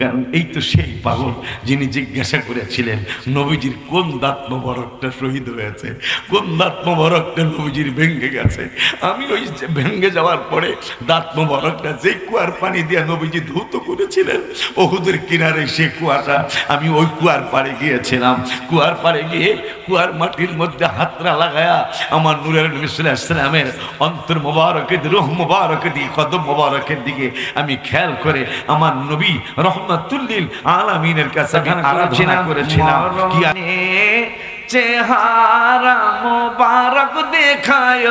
কারণ এই তো সেই পাগল যিনি জিজ্ঞাসা করেছিলেন নবীজির কোন দাঁত মোবারকটা শহীদ হয়েছে, কোন দাঁত মোবারকটা নবীজির ভেঙে গেছে। আমি ওই ভেঙে যাওয়ার পরে দাঁত মোবারকটা যে কুয়ার পানি দিয়ে নবীজি ধৌত করেছিলেন ওহুদের কিনারে, সে কুয়াটা আমি ওই কুয়ার পাড়ে গিয়েছিলাম। কুয়ার পাড়ে গিয়ে কুয়ার মাটির মধ্যে হাতরা লাগায়া আমার নূরের নবী সাল্লাল্লাহু আলাইহি ওয়াসাল্লামের অন্তর মোবারকের রূহ মোবারকের দিকে, কদম মোবারকের দিকে আমি খেয়াল করে আমার নবী রহমাতুল্লিল আলামিনের কাছে আরাধনা করেছিলাম। কি চেহারা মোবারক দেখায়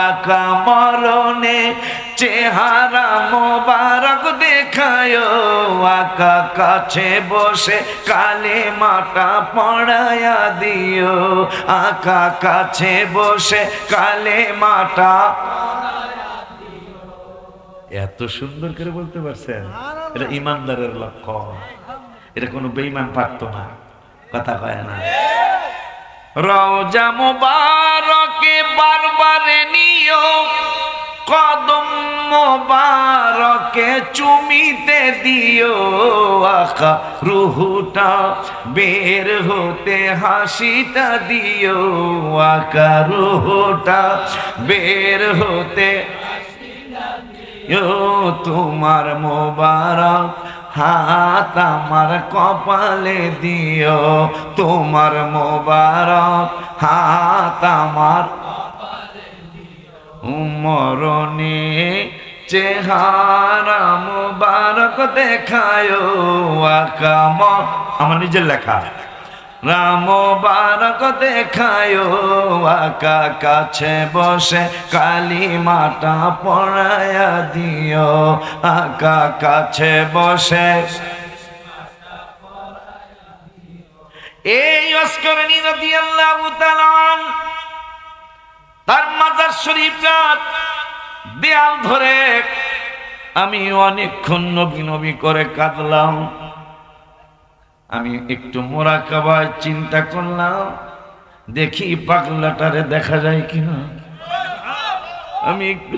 আকা মরণে, চেহারা মোবারক দেখায় আকা কাছে বসে কালেমাটা পড়ায়া দিও, আকা কাছে বসে কালেমাটা। এত সুন্দর করে বলতে পারছেন, এটা ইমানদারের লক্ষণ। এটা কোনো বেঈমান পারতো না, কথা কয় না। রওজা মুবারকে বারবারে নিও, কদম মুবারকে চুমিতে দিও, আকা রুহুটা বের হতে হাসিটা দিও, আকা রুহুটা বের হতে তোমার মোবারক হাত আমার কপালে দিও, তোমার মোবারক হাত আমার মরণে চেহারা মোবারক দেখায় আকা। আমার নিজের লেখা রাম মোবারক দেখায় আকা কাছে বসে কালিমাটা পড়ায়া দিও, আকা কাছে বসে। এই অস্করণী রাদিয়াল্লাহু তাআলা তার মাজার শরীফটা দেয়াল ধরে আমি অনেকক্ষণ নবী নবী করে কাঁদলাম। আমি একটু মোরাকাবায় চিন্তা করলাম, দেখি পাগলাটারে দেখা যায় কিনা। আমি একটু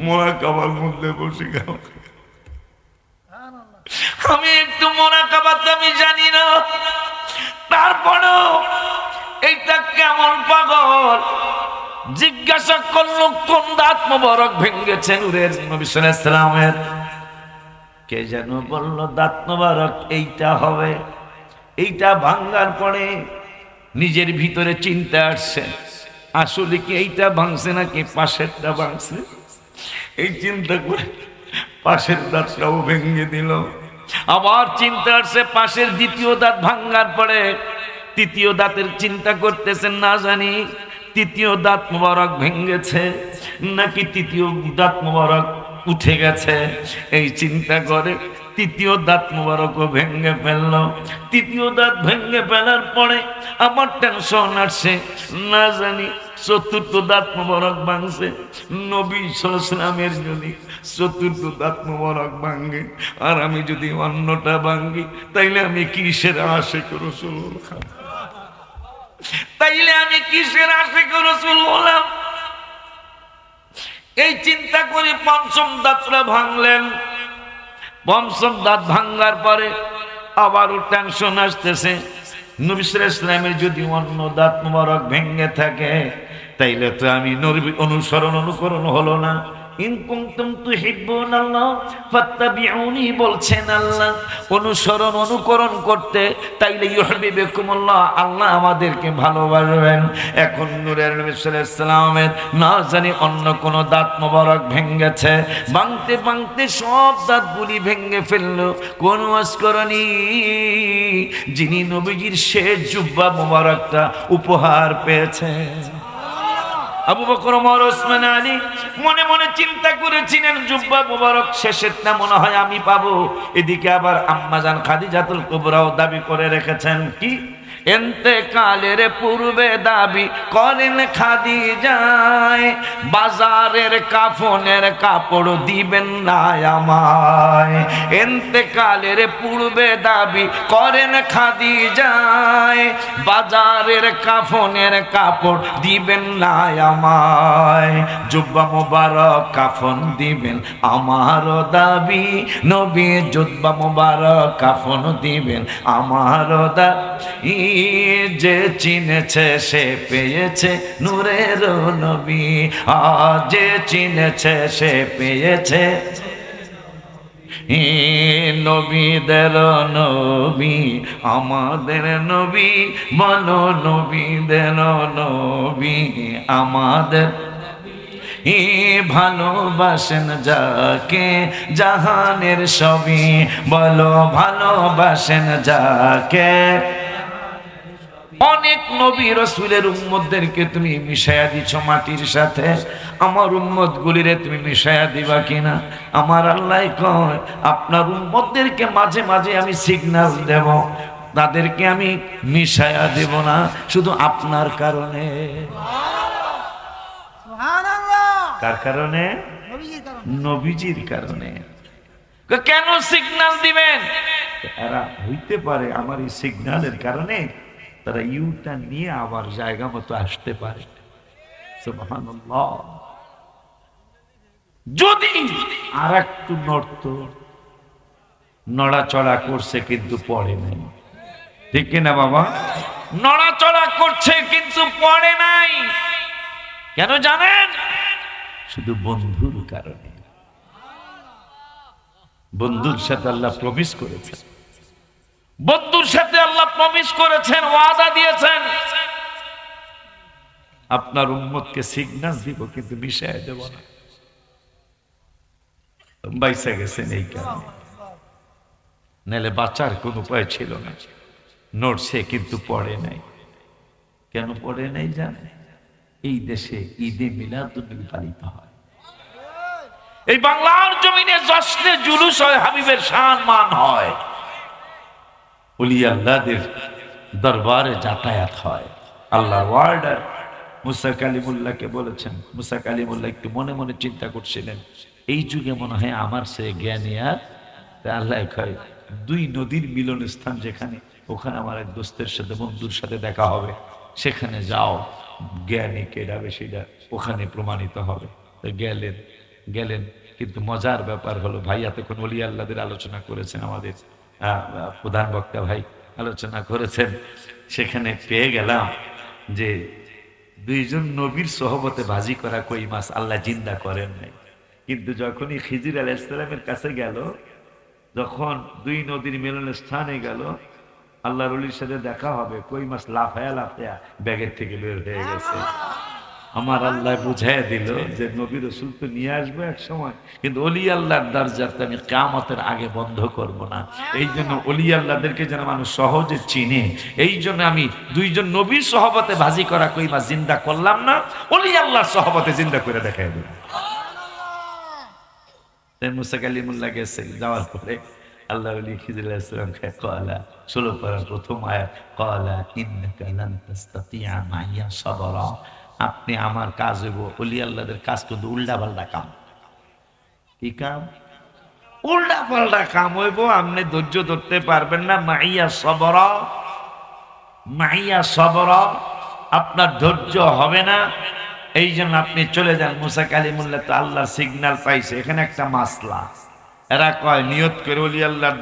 মোরাকাবার মধ্যে বসে গেলাম। আমি একটু মোরাকাবাতে আমি জানি না, তারপরেও এইটা কেমন পাগল। জিজ্ঞাসা করলো কোন দাঁত মোবারক ভেঙেছে নূরের নবী সাল্লাল্লাহু আলাইহি ওয়াসাল্লামের। কে যেন বলল দাঁত মোবারক এইটা হবে। এইটা ভাঙ্গার পরে নিজের ভিতরে চিন্তা আসছে, আসলে কি এইটা ভাঙছে নাকি পাশেরটা ভাঙছে। এই চিন্তা করে পাশের দাঁতটাও ভেঙে দিল। আবার চিন্তা আসছে পাশের দ্বিতীয় দাঁত ভাঙ্গার পরে তৃতীয় দাঁতের চিন্তা করতেছেন, না জানি তৃতীয় দাঁত মোবারক ভেঙেছে নাকি তৃতীয় দাঁত মোবারক উঠে গেছে। এই চিন্তা করে তৃতীয় দাঁত মোবারকও ভেঙে ফেলল। তৃতীয় দাঁত ভেঙে ফেলার পরে আমার টেনশন আসছে, না জানি চতুর্থ দাঁত মোবারক ভাঙছে। নবী সাল্লাল্লাহু আলাইহি ওয়াসাল্লামের যদি চতুর্থ দাঁত মোবারক ভাঙে আর আমি যদি অন্যটা ভাঙি, তাইলে আমি কিসের আশিক রাসূল হলাম? তাইলে আমি কিসের আশিক রাসূল হলাম? এই চিন্তা করে পঞ্চম দাঁতটা ভাঙলেন। পঞ্চম দাঁত ভাঙার পরে আবারও টেনশন আসতেছে, নবী সাল্লাল্লাহু আলাইহি ওয়াসাল্লামের যদি অন্য দাঁত মোবারক ভেঙে থাকে তাইলে তো আমি নবী অনুকরণ হলো না। ইন কুনতুম তুহিব্বুনাল্লাহ ফাত্তাবিউনি বলছেন আল্লাহ, অনুকরণ করতে, তাইলে ইউহিব্বুকুমুল্লাহ, আল্লাহ আমাদেরকে ভালোবাসবেন। এখন নূরের নবী সাল্লাল্লাহু আলাইহি ওয়াসাল্লামের না জানি অন্য কোন দাঁত মোবারক ভেঙেছে। ভাঙতে ভাঙতে সব দাঁতগুলি ভেঙে ফেললো। কোন ওয়াসকরণী যিনি নবীজির শেষ জুব্বা মোবারকটা উপহার পেয়েছে। আবু বকর, ওমর, ওসমান, আলী মনে মনে চিন্তা করেছিলেন জুব্বা মোবারক শেষেরটা মনে হয় আমি পাবো। এদিকে আবার আম্মাজান খাদিজাতুল কুবরাও দাবি করে রেখেছেন কি এন্তেকালের পূর্বে দাবি করেন খাদিজায়, বাজারের কাফনের কাপড় দিবেন না আমায়। এন্তেকালের পূর্বে দাবি করেন খাদিজায়, বাজারের কাফনের কাপড় দিবেন না আমায়। জুব্বা মোবারক কাফন দিবেন আমারও দাবি, নবী জুব্বা মোবারক কাফন দিবেন আমারও দাবি। যে চিনেছে সে পেয়েছে নূরের নবী, যে চিনেছে সে পেয়েছে নবীদের নবী, আমাদের নবী, বলো নবীদের নবী আমাদের। ভালোবাসেন যাকে জাহানের সবই, বলো ভালোবাসেন যাকে। অনেক নবী রাসূলের উম্মতদেরকে তুমি মিশায়া দিছ মাটির সাথে, আমার উম্মত গুলিরে তুমি মিশায়া দিবা কিনা? আমার আল্লাহ কয় আপনার উম্মতদেরকে মাঝে মাঝে আমি সিগন্যাল দেব, তাদেরকে আমি মিশায়া দেব না, শুধু আপনার কারণে। কার কারণে? নবীজির কারণে। কেন সিগন্যাল দিবেন? এরা হইতে পারে আমার এই সিগন্যালের কারণে তারা ইউটার্ন নিয়ে আবার জায়গা মতো আসতে পারে। সুবহানাল্লাহ। যদি আর একটু নড়ত, নড়াচড়া করছে কিন্তু পড়ে নাই, ঠিক কিনা বাবা? নড়াচড়া করছে কিন্তু পড়ে নাই, কেন জানেন? শুধু বন্ধুর কারণে। বন্ধুর সাথে আল্লাহ প্রমিস করেছেন, বন্ধুর সাথে আল্লাহ প্রমিস করেছেন, ওয়াদা দিয়েছেন আপনার উম্মতকে সিগন্যাল দিব কিন্তু মিশায় দেব না। বাইসা গেছেন এই কারণে, নাহলে বাঁচার কোন উপায় ছিল না। নড়ছে কিন্তু পড়ে নাই। কেন পড়ে নাই জানে? এই দেশে ঈদে মিলাদুন্নবী পালিত হয়, এই বাংলার জমিনে জশ্নে জুলুস হয়, হাবিবের শান মান হয়, ওলি আল্লাহদের দরবারে যাতায়াত হয়। আল্লাহর ওয়ার্ডার মুসা কালিমুল্লাহকে বলেছেন, মুসা কালিমুল্লাহ একটু মনে মনে চিন্তা করছিলেন, এই যুগে মনে হয় আমার সে জ্ঞানী আর। আল্লাহ কয় দুই নদীর মিলন স্থান যেখানে, ওখানে আমার এক দোস্তের সাথে বন্ধুর সাথে দেখা হবে, সেখানে যাও, জ্ঞানী কেডা সেটা ওখানে প্রমাণিত হবে। তো গেলেন কিন্তু মজার ব্যাপার হলো, ভাই এতক্ষণ ওলি আল্লাহদের আলোচনা করেছেন, আমাদের প্রধান বক্তা ভাই আলোচনা করেছেন, সেখানে পেয়ে গেলাম যে দুইজন নবীর সহবতে ভাজি করা কই মাছ আল্লাহ জিন্দা করেন নাই। কিন্তু যখনই খিজির আলাইহিস সালামের কাছে গেল, যখন দুই নদীর মিলন স্থানে গেল, আল্লাহর ওলির সাথে দেখা হবে, কই মাছ লাফায়া লাফায়া ব্যাগের থেকে বের হয়ে গেছে। আমার আল্লাহ বুঝাই দিল যে নবী রাসূল তো নিয়ে আসবে এক সময়, কিন্তু ওলি আল্লাহর দরজাটা আমি কিয়ামতের আগে বন্ধ করব না। এই জন্য ওলি আল্লাহদেরকে যেন মানুষ সহজে চিনে, এই জন্য আমি দুইজন নবীর সহবতে ভাজি করা কই মাছ জিন্দা করলাম না, ওলি আল্লাহর সহবতে জিন্দা করে দেখাই দিল। মুসা কালিমুল্লাহ গেছে, যাওয়ার পরে আল্লাহ ওলি খিজির আলাইহিস সালামকে কলা 16 পারার প্রথম আয়াত, কলা ইন্নাকা লান তাসতাতিয়া মাইয়া সাবরা। আপনি আমার কাজ হইব, ওলি আল্লাহদের কাজ কিন্তু উল্টা পাল্টা কাম। কি কাম? উল্টা পাল্টা কাম হইব, আপনি ধৈর্য ধরতে পারবেন না। মাইয়া সাবরা, মাইয়া সাবরা, আপনার ধৈর্য হবে না, এই জন্য আপনি চলে যান। মুসা কালিমুল্লাহ তো আল্লাহর সিগন্যাল পাইছে, এখানে একটা মাসলা। এরা কয় নিয়ত করে ওলি আল্লাহর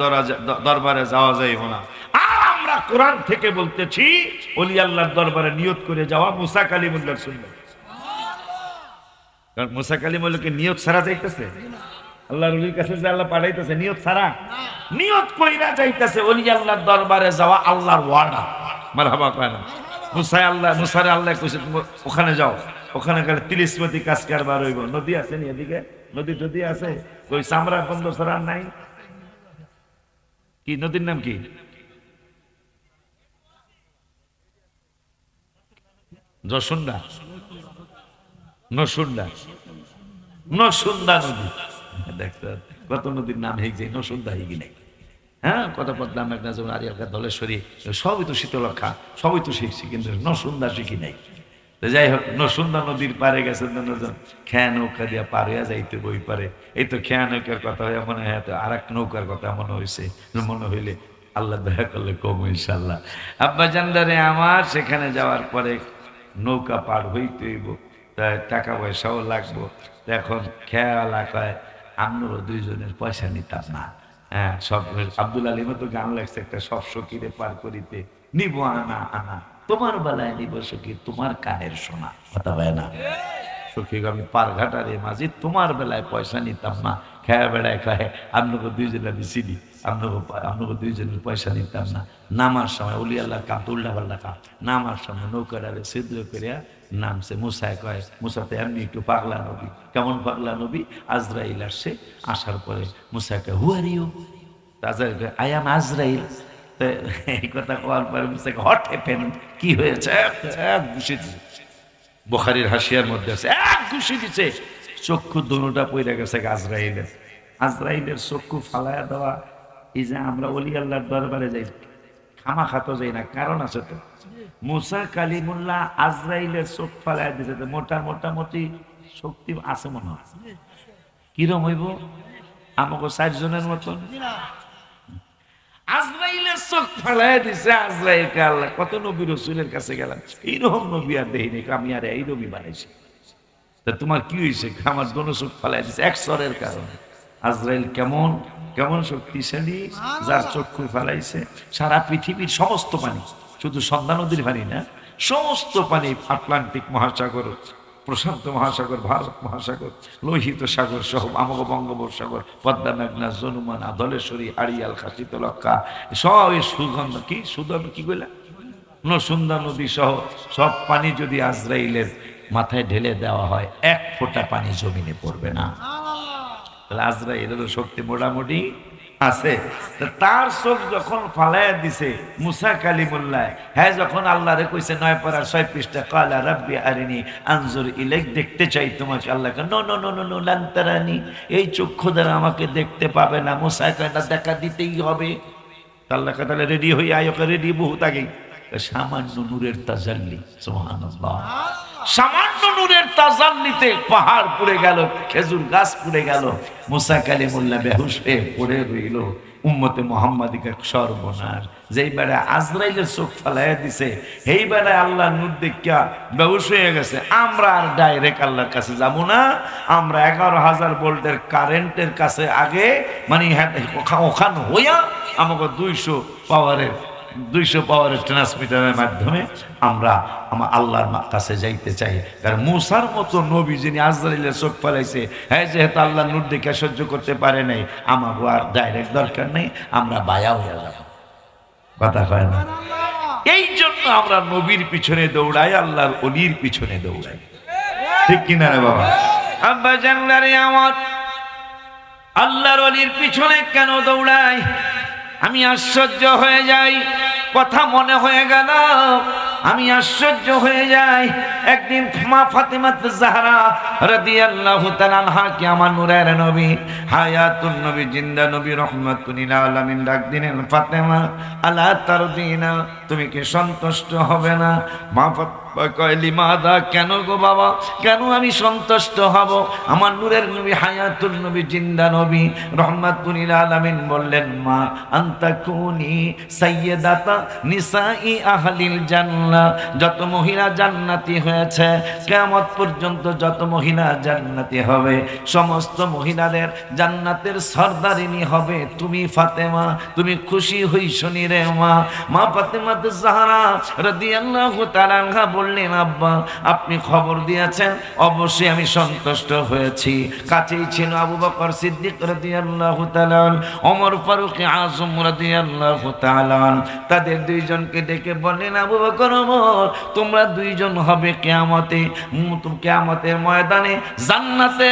দরবারে যাওয়া যাইব না। আর আমরা কোরআন থেকে বলতেছি ওলি আল্লাহর দরবারে নিয়ত করে যাওয়া মুসা কালিমুল্লাহর সুন্নাত। কারণ মুসা কালিমুল্লাহকে নিয়ত ছাড়া যাইতেছে, আল্লাহর ওলির কাছে যে আল্লাহ পাঠাইতেছে নিয়ত ছাড়া, নিয়ত কইরা যাইতেছে ওলি আল্লাহর দরবারে যাওয়া আল্লাহর ওয়াদা। মারহাবা কয় না? মুসারে আল্লাহ কইছে ওখানে যাও, ওখানে গেলে 30 মতি কাজ কারবার হইব। নদী আছে নি এদিকে? নদী যদি আছে, ওই চামড়া বন্ধ ছাড়া নাই। কি নদীর নাম কি? যশোন্দা, নসুন্দা, নসুন্দা নদী। দেখতে কত নদীর নাম হয়ে যায়, নসুন্দা হয়ে গেলে। হ্যাঁ, কথা পদ্মা মেঘনা যেমন আরিয়ালকা ধলেশ্বরী সবই তো শীতলক্ষা, সবই তো শিখছি, কিন্তু নসুন্দা শিখি নাই। তো যাই হোক, নসুন্দা নদীর পারে গেছে দুজন, খেয়া নৌকা দিয়া পার হইয়া যাইতে বই পারে। এই তো খেয়া নৌকার কথা হইয়া মনে হয় আর এক নৌকার কথা মনে হয়েছে, মনে হইলে আল্লাহ দয়া করলে কম ইনশাল্লাহ। আব্বা জানদারে আমার সেখানে যাওয়ার পরে নৌকা পার হইতে হইব, তাই টাকা পয়সাও লাগবো। এখন খেয়া এলাকায় আমরাও দুইজনের পয়সা নিতাম না। হ্যাঁ, সব আব্দুল আলিমও তো গান লাগছে একটা, সব সখীরে পার করিতে নিব আনা আনা, তোমার বেলায় নিব সখী তোমার কানের সোনা। কথা হয় না? সখী আমি পার ঘাটারে মাঝি, তোমার বেলায় পয়সা নিতাম না। খেয়া বেড়ায় খায় আপনাকে দুইজনে দিছিলি, আপনাকে দুইজনের পয়সা নিতাম না। নামার সময় উলি আল্লাহর কাম তো উল্টা পাল্টা কাম, নামার সময় নৌকাটারে ছিদ্র করিয়া নামছে। মুসায় কয়, মুসা তো এমনি একটু পাগলা নবী। কেমন পাগলা নবী? আজরাইল আসছে, আসার পরে মুসায় কয় হু আর ইউ? আই এম আজরাইল। এই কথা কোয়ার পরে মুসাকে হট হ্যাপেন, কি হয়েছে? এক ঘুষি দিছে, বুখারীর হাসিয়ার মধ্যে আছে, এক ঘুষি দিছে, চক্ষু দুটা পইরা গেছে আজরাইলের। আজরাইলের চক্ষু ফালায়া দেওয়া, এই যে আমরা ওলি আল্লাহর দরবারে যাই খামা খাতো যাই না, কারণ আছে তো। মুসা কালিমুল্লাহ আজরাইলের চোখ ফালায়া দিছে, মোটামুটি শক্তি আছে মনে হয়। কিরম হইব? আমাকে 4 জনের মতন। আজরাইলের চোখ ফালায়া দিছে আজরাইলকে। আল্লাহ কত নবী রাসূলের কাছে গেলাম, এইরকম নবী আর দেখিনি, আমি আর এই নবী বানাইছি। তা তোমার কি হয়েছে? আমার দোনো চোখ ফালাই দিচ্ছে এক স্বরের কারণে। আজরাইল কেমন কেমন শক্তিশালী, যার চক্ষু ফালাইছে সারা পৃথিবীর সমস্ত পানি, শুধু সন্ধ্যা নদীর পানি না, সমস্ত পানি, আটলান্টিক মহাসাগর, প্রশান্ত মহাসাগর, ভারত মহাসাগর, লোহিত সাগর সহ আমগ বঙ্গোপসাগর, পদ্মা মেঘনা যমুনা ধলেশ্বরী আড়িয়াল শীতলক্ষা সব সুগন্ধ কি সুগন্ধ কি বলে সুন্দর নদী সহ সব পানি যদি আজরাইলের মাথায় ঢেলে দেওয়া হয়, 1 ফোঁটা পানি জমিনে পড়বে না। তাহলে আজরাইলের শক্তি মোটামুটি আছে। তার চোখ যখন ফালাইয়া দিছে মুসা কালিমুল্লাহ, হ্যাঁ, যখন আল্লাহরে কইছে 9 পারার 6 পৃষ্ঠা, কালা রাব্বি আরিনি আনজুর ইলাইক, দেখতে চাই তোমাকে। আল্লাহকে নো নো নো নো নো লান তারানি, এই চক্ষু দ্বারা আমাকে দেখতে পাবে না। মুসা কয় না, দেখা দিতেই হবে। আল্লাহ কয় তাহলে রেডি হই আয়, ওকে রেডি বহুত আগেই। সামান্য নূরের তাজাল্লি, সুবহানাল্লাহ, সামান্য নূরের তাজাল্লিতে পাহাড় পুড়ে গেল, খেজুর গাছ পুড়ে গেল, মুসা কালিমুল্লাহ বেহুশ হয়ে পড়ে রইল। উম্মতে মুহাম্মাদিকে সর্বনাশ। যেই বেড়া আজরাইলের চোখ ফালাইয়া দিছে, এই বেড়ায় আল্লাহ নূর দেখিয়া বেহুশ হয়ে গেছে। আমরা আর ডাইরেক্ট আল্লাহর কাছে যাব না, আমরা 11,000 ভোল্টের কারেন্টের কাছে আগে মানে ওখান হইয়া আমাকে 200 পাওয়ারের ট্রান্সমিটারের মাধ্যমে আমরা আমার আল্লাহর কাছে যাইতে চাই। কারণ মুসার মতো নবী যিনি আজরাইলের চোখ ফেলাইছে, হ্যাঁ, যেহেতু আল্লাহ নূর দেখে সহ্য করতে পারে নাই, আমাকে আর ডাইরেক্ট দরকার নেই, আমরা বায়া হয়ে যাব। কথা হয় না? এই জন্য আমরা নবীর পিছনে দৌড়াই, আল্লাহর ওলির পিছনে দৌড়াই, ঠিক কিনা রে বাবা? আব্বা জানলারে আমার আল্লাহর ওলির পিছনে কেন দৌড়াই? আমি আশ্চর্য হয়ে যাই, কথা মনে হয়ে গেল, আমি আশ্চর্য হয়ে যাই। একদিন মা ফাতেমা জাহরা রাদিয়াল্লাহু তাআলা আনহা, কি আমার নূরের নবী, হায়াতুন নবী, জিন্দা নবী, রাহমাতুল লিল আলামিন, ডাক দিলেন, ফাতেমা আলা তারদিনা, তুমি কি সন্তুষ্ট হবে না? মা কয়, লিমাদা, কেন গো বাবা, কেন আমি সন্তুষ্ট হব? আমার নূরের নবী, হায়াতুল নবী, জিন্দা নবী, রাহমাতুল লিল আলামিন বললেন, মা আনতা কুনি সাইয়্যিদাতা নিসাই আহলিল জান্নাহ, যত মহিলা জান্নাতি হয়েছে, কিয়ামত পর্যন্ত যত মহিলা জান্নাতি হবে, সমস্ত মহিলাদের জান্নাতের সরদারিনী হবে তুমি ফাতেমা। তুমি খুশি হইছো নি রে মা? মা ফাতেমা জাহরা রাদিয়াল্লাহু তাআলা আনহা বললেন, আব্বা আপনি খবর দিয়েছেন, অবশ্যই আমি সন্তুষ্ট হয়েছি। কাছেই ছিল আবু বকর সিদ্দিক রাদিয়াল্লাহু তাআলা, ওমর ফারুক আযম রাদিয়াল্লাহু তাআলা, তাদের দুইজনকে ডেকে বললেন, আবু বকর, ওমর, তোমরা দুইজন হবে কিয়ামতে, কিয়ামতের ময়দানে জান্নাতে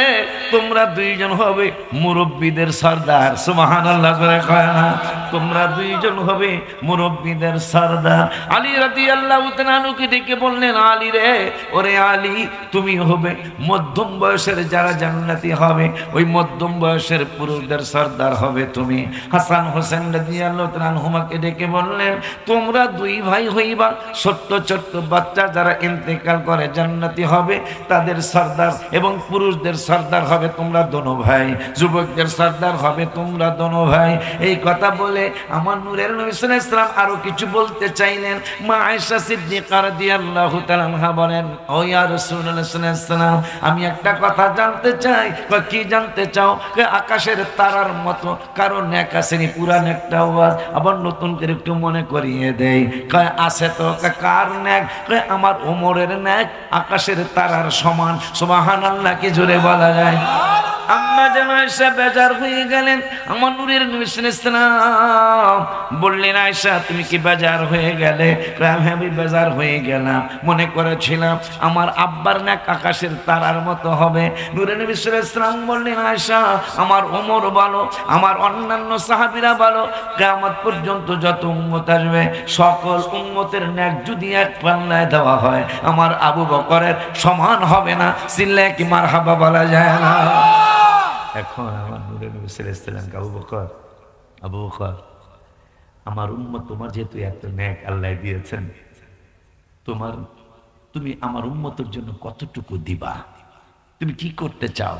তোমরা দুইজন হবে মুরব্বিদের সরদার। সুবহানাল্লাহ করে কয় না? তোমরা দুইজন হবে মুরব্বীদের সরদার। আলী রাদিয়াল্লাহু তাআলা আনহুকে ডেকে বললেন, আলী রে, ওরে আলী, তুমি হবে মধ্যম বয়সের যারা জান্নাতি হবে, ওই মধ্যম বয়সের পুরুষদের সরদার হবে তুমি। হাসান হোসেন রাদিয়াল্লাহু তাআলা আনহুমাকে ডেকে বললেন, তোমরা দুই ভাই হইবা, ছোট্ট ছোট্ট বাচ্চা যারা ইন্তেকাল করে জান্নাতি হবে তাদের সরদার, এবং পুরুষদের সরদার হবে তোমরা দোনো ভাই, যুবকদের সরদার হবে তোমরা দোনো ভাই। এই কথা বলে আমার নূরের নবী সাল্লাল্লাহু আলাইহি ওয়াসাল্লাম আরো কিছু বলতে চাইলেন। মা আয়েশা সিদ্দিকা রাদিয়াল্লাহু তাআলা আনহা বলেন, ও ইয়া রাসূলুল্লাহ সাল্লাল্লাহু আলাইহি ওয়াসাল্লাম, আমি একটা কথা জানতে চাই। কি জানতে চাও? আকাশের তারার মতো কারো নেক আসেনি, পুরান একটা ওয়াজ আবার নতুন করে একটু মনে করিয়ে দেই। কয় আছে তো। কার নেক? আমার ওমরের নেক আকাশের তারার সমান। সুবহানাল্লাহ কি জোরে বলা যায়? আম্মা জান আয়েশা বেজার হয়ে গেলেন। আমার নূরের নবী সাল্লাল্লাহু আলাইহি ওয়াসাল্লাম বললেন, আয়েশা তুমি কি বেজার হয়ে গেলে? আমি বেজার হয়ে গেলাম, মনে করেছিলাম আমার আব্বার নেক আকাশের তারার মতো হবে। নূরের নবী সাল্লাল্লাহু আলাইহি ওয়াসাল্লাম বললেন, আয়েশা আমার ওমর ভালো, আমার অন্যান্য সাহাবীরা ভালো, কিয়ামত পর্যন্ত যত উম্মত আসবে সকল উম্মতের নেক যদি এক পাল্লায় দেওয়া হয় আমার আবু বকরের সমান হবে না। চিল্লায় কি মারহাবা বলা যায় না? এখন আমার নূরের নবী সাল্লাল্লাহু আলাইহি ওয়াসাল্লাম আবু বকর, আমার উম্মত তোমার যেহেতু এত নেক আল্লাহ দিয়েছেন, তুমি আমার উম্মতের জন্য কতটুকু দিবা, তুমি কি করতে চাও?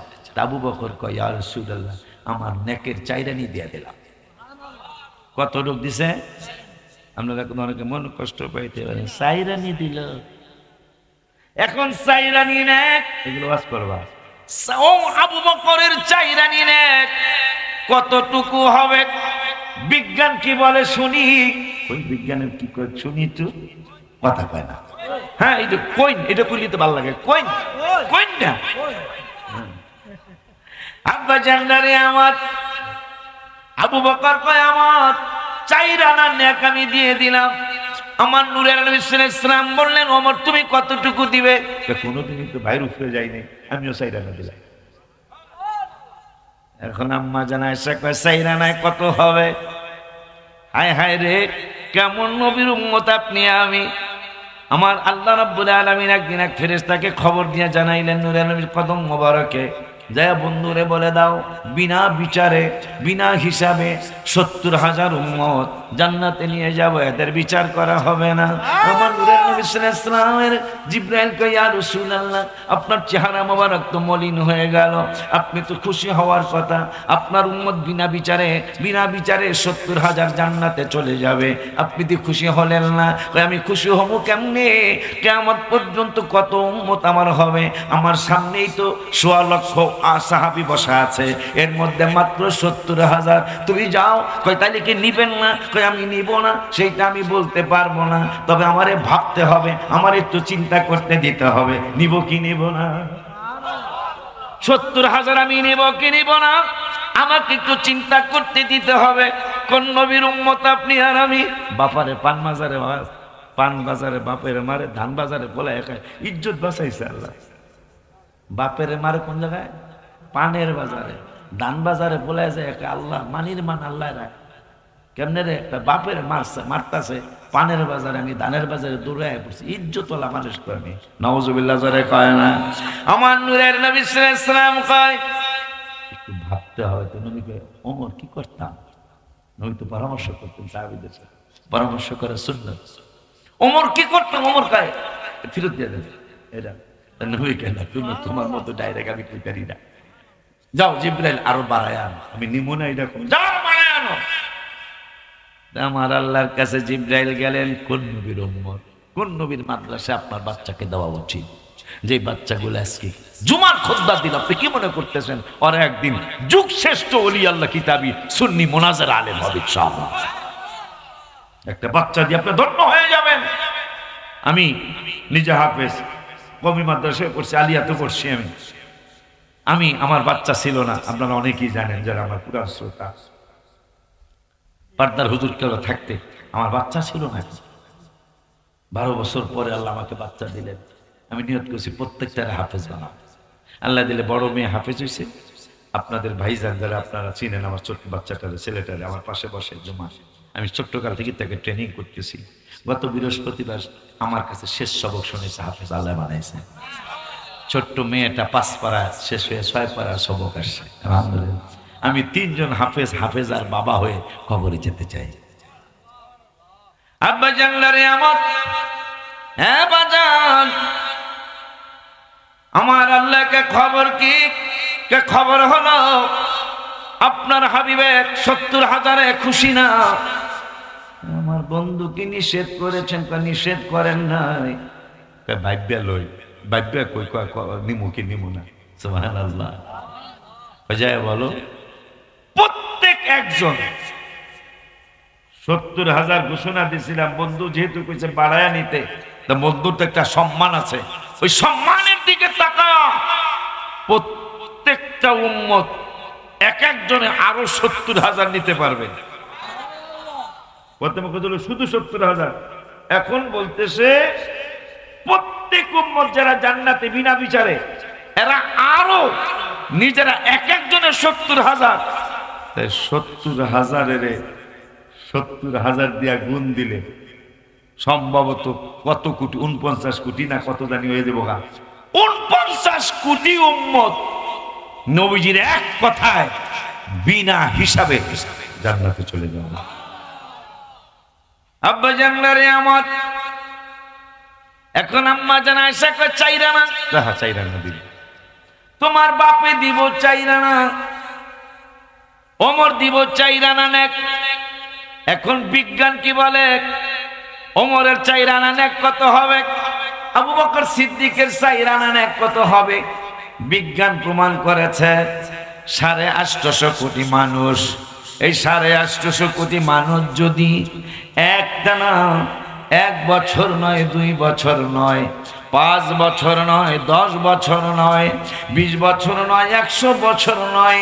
আবু বকর কয়, ইয়া রাসূলুল্লাহ, আমার নেকের চাইরানি দিয়ে দিলাম। কত লোক দিছে? আপনারা এখন অনেকে মন কষ্ট পাইতে পারেন, চাইরানি দিল। এখন চাইরানি নেক এগুলো ওয়াজ করবা। ও আবু বকরের চাইরানি নেক কতটুকু হবে? বিজ্ঞান কি বলে শুনি। ওই বিজ্ঞানের কি কয় শুনি তো, কথা কয় না। হ্যাঁ, এটা কইন, এটা কইলে তো ভালো লাগে। কইন কইন না। আব্বা জান্নারে আমার আবু বকর কয়, আমার চাইরানা নেক আমি দিয়ে দিলাম। আমার নূরের নবী সাল্লাল্লাহু আলাইহি ওয়াসাল্লাম বললেন, ওমর তুমি কতটুকু দিবে? কোনোদিনই তো বাইরে উঠে যাই নাই, আমিও চাইরানা দিলাম। এখন আম্মা জান আয়েশা কয়, চাইরানায় কত হবে? হায় হায় রে, কেমন নবীর উম্মত আপনি। আমার আল্লাহ রাব্বুল আলামিন একদিন এক ফেরেশতাকে খবর দিয়ে জানাইলেন, নূরের নবীর কদম মোবারকে যায় বন্ধুরে বলে দাও, বিনা বিচারে বিনা হিসাবে ৭০,০০০ উম্মত জান্নাতে নিয়ে যাব, এদের বিচার করা হবে না। আমার নূরের নবী সাল্লাল্লাহু আলাইহি ওয়াসাল্লামের জিবরাইল কয়, ইয়া রাসূলুল্লাহ, আপনার চেহারা মোবারক তো মলিন হয়ে গেল, আপনি তো খুশি হওয়ার কথা, আপনার উম্মত বিনা বিচারে ৭০,০০০ জান্নাতে চলে যাবে, আপনি তো খুশি হলেন না। আমি খুশি হব কেমনে? কিয়ামত পর্যন্ত কত উম্মত আমার হবে, আমার সামনেই তো ১৬ লক্ষ সাহাবী বসা আছে, এর মধ্যে মাত্র ৭০,০০০। তুমি যাও। কয় তাইলে কি নিবেন না? কয় আমি নিব না, সেইটা আমি বলতে পারবো না, তবে আমারে ভাবতে হবে, আমার একটু চিন্তা করতে দিতে হবে, নিব কি নিব না। ৭০,০০০ আমি নিব কি নিব না, আমাকে একটু চিন্তা করতে দিতে হবে। কোন নবীর উম্মত আপনি আর আমি? বাপারে পান বাজারে বাপের মারে, ধান বাজারে বলে একা ইজ্জত বাঁচাইছে আল্লাহ। বাপের মারে কোন জায়গায়? পানের বাজারে, ধান বাজারে বলে যায় একা আল্লাহ। মানির মান আল্লাহ রাখ। কেমনে রে? একটা বাপের মারতাছে পানের বাজারে, আমি ধানের বাজারে দৌড়ায় পড়ছি, ইজ্জতওয়ালা মানুষ তো আমি। নাউজুবিল্লাহ জোরে কয় না। আমার নূরের নবী সাল্লাল্লাহু আলাইহি ওয়াসাল্লাম কয়, একটু ভাবতে হবে তো। নবীকে ওমর কি করতাম? নবী তো পরামর্শ করতেন সাহাবীদের সাথে, পরামর্শ করে সুন্নাত। ওমর কি করতাম? ওমর কয় ফেরত দিয়ে দেন এটা। নবী কেন, তুমি তোমার মতো ডাইরেক্ট আমি কই পারি না, যাও জিবরাইল আরো বাড়ায় আনো, আমি নিমো না এটা, যাও বাড়ায় আনো। আমার আল্লাহর কাছে জিবরাইল গেলেন, কোন নবীর উম্মত, কোন নবীর মাদ্রাসা আপনার বাচ্চাকে দেওয়া উচিত? যে বাচ্চাগুলো আজকে জুমার খুতবা দিল, আপনি কি মনে করতেছেন ওরা একদিন যুগ শ্রেষ্ঠ ওলি আল্লাহ কিতাবি সুন্নি মুনাজার আলেম হবে ইনশাআল্লাহ? একটা বাচ্চা দিয়ে আপনি ধন্য হয়ে যাবেন। আমি নিজে হাফেজ, কওমি মাদ্রাসায় পড়ছি, আলিয়াতে পড়ছি। আমি আমার বাচ্চা ছিল না, আপনারা অনেকেই জানেন যারা আমার পুরা শ্রোতা। পার্দার হুজুর কেউ থাকতে আমার বাচ্চা ছিল না। 12 বছর পরে আল্লাহ আমাকে বাচ্চা দিলেন। আমি নিয়ত করছি প্রত্যেকটারে হাফেজ বানাবো। আল্লাহ দিলে বড় মেয়ে হাফেজ হয়েছে, আপনাদের ভাইজান যারা আপনারা চিনেন, আমার ছোট্ট বাচ্চাটারে, ছেলেটারে আমার পাশে বসে জমা, আমি ছোট্টকাল থেকে তাকে ট্রেনিং করতেছি। গত বৃহস্পতিবার আমার কাছে শেষ সবক শুনেছে, হাফেজ আল্লাহ বানাইছে। ছোট্ট মেয়েটা 5 পারা শেষ হয়ে 6 পারা সবক আসছে, আলহামদুলিল্লাহ। আমি 3 জন হাফেজ আর বাবা হয়ে কবরে যেতে চাই। আব্বা জানলারে আমার, হ্যাঁ বাজান, আমার আল্লাহকে খবর কি, কে খবর হলো আপনার হাবিবে 70,000-এ খুশি না। আমার বন্ধু কি নিষেধ করেছেন? নিষেধ করেন নাই। ভাইব্যা লই, ভাইব্যা কই নিমু কি নিমু না? সুবহানাল্লাহ। বাজায় বলো, প্রত্যেক একজন 70,000 ঘোষণা দিয়েছিলাম। বন্ধু যেহেতু কইছে বাড়ায়া নিতে, তা বন্ধুর তো একটা সম্মান আছে, ওই সম্মানের দিকে তাকা। প্রত্যেকটা উম্মত এক একজনে আরো 70,000 নিতে পারবে। প্রথমে কইছিল শুধু 70,000, এখন বলতেছে প্রত্যেক উম্মত যারা জান্নাতে বিনা বিচারে, এরা আরো নিজেরা এক একজনের 70,000। 70,000-এর 70,000 দিয়া গুণ দিলে সম্ভবত কত কোটি, 49 কোটি না কত জানি হয়ে যাবো। 49 কোটি উম্মত নবীজির এক কথায় বিনা হিসাবে জান্নাতে চলে যাবে। আব্বা জানলারে আমার, এখন আম্মা জান আয়েশা কয় চাইরানা, হ্যাঁ চাইরানা দিল। তোমার বাপে দিব চাইরানা, ওমর দিব চাইরানা নেক। এখন বিজ্ঞান কি বলে? ওমরের চাইরানা নেক কত হবে, আবু বকর সিদ্দিকের চাইরানা নেক কত হবে? বিজ্ঞান প্রমাণ করেছে 850 কোটি মানুষ, এই 850 কোটি মানুষ যদি একটানা 1 বছর নয়, 2 বছর নয়, 5 বছর নয়, 10 বছর নয়, 20 বছর নয়, 100 বছর নয়,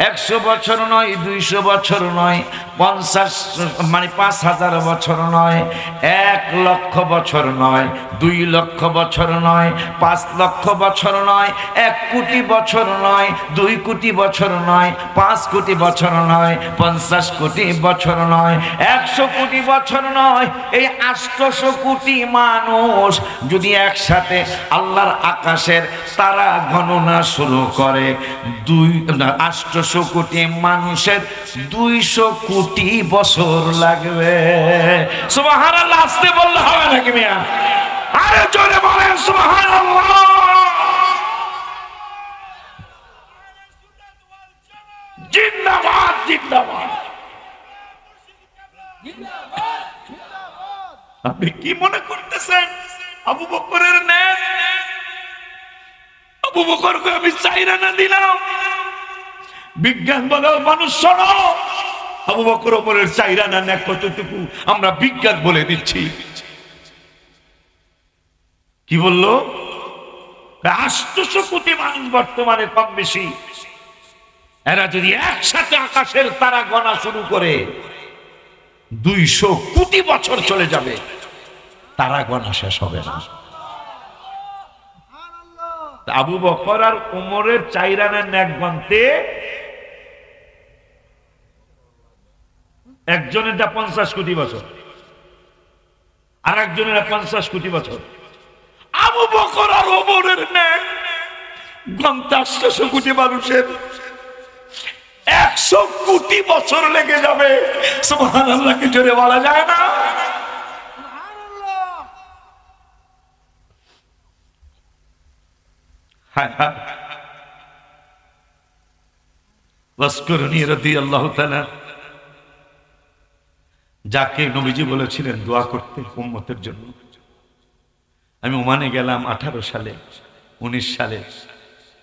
100 বছর নয়, 200 বছর নয়, 5,000 বছর নয়, 1 লক্ষ বছর নয়, 2 লক্ষ বছর নয়, 5 লক্ষ বছর নয়, 1 কোটি বছর নয়, 2 কোটি বছর নয়, 5 কোটি বছর নয়, 50 কোটি বছর নয়, 100 কোটি বছর নয়, এই 800 কোটি মানুষ যদি একসাথে আল্লাহর আকাশের তারা গণনা শুরু করে, 800 কোটি মানুষের 200 কোটি বছর লাগবে। সুবহানাল্লাহ, আসতে বললে হবে নাকি মিয়া? আরে জোরে বলেন সুবহানাল্লাহ। জিন্দাবাদ জিন্দাবাদ। আপনি কি মনে করতেছেন আবু বকরের নেক? আবু বকরকে আমি চাইরানা দিলাম। বিজ্ঞান বলে মানুষ শোনো, আবু বকর ওমরের চাইরানা নেক কতটুকু আমরা বিজ্ঞান বলে দিচ্ছি। কি বললো? 800 কোটি মানুষ বর্তমানে কম বেশি, এরা যদি একসাথে আকাশের তারা গণা শুরু করে 200 কোটি বছর চলে যাবে, তারা গণা শেষ হবে না। আবু বকর আর ওমরের চাইরানার নেক গণতে একজনের 50 কোটি বছর, আর একজনের 50 কোটি বছর। আবু বকর আর ওমরের নেক গণতে 800 কোটি মানুষের 100 কোটি বছর লেগে যাবে। সুবহানাল্লাহ কি জোরে বলা যায় না? হায় হায়। ওয়াসকুরনি রাদিয়াল্লাহু তাআলা, যাকে নবীজি বলেছিলেন দোয়া করতে উম্মতের জন্য। আমি ওমানে গেলাম 18 সালে, 19 সালে।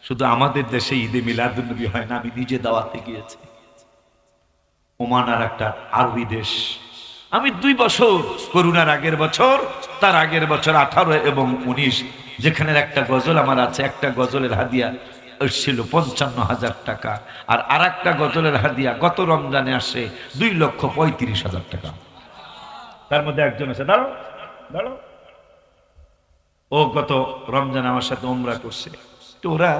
শুধু আমাদের দেশে ঈদে মিলাদুন নবী হয় না, আমি নিজে দাওয়াতে গিয়েছি। ওমান আর একটা আরবি দেশ। আমি 2 বছর, করোনার আগের বছর, তার আগের বছর 18 এবং 19, যেখানে একটা গজল আমার আছে, একটা গজলের হাদিয়া ছিল 55,000 টাকা, আর আরেকটা গজলের হাদিয়া গত রমজানে আসে 2,35,000 টাকা। তার মধ্যে একজন আছে, দাঁড়ো দাঁড়ো, ও গত রমজান আমার সাথে উমরা করছে। তো ওরা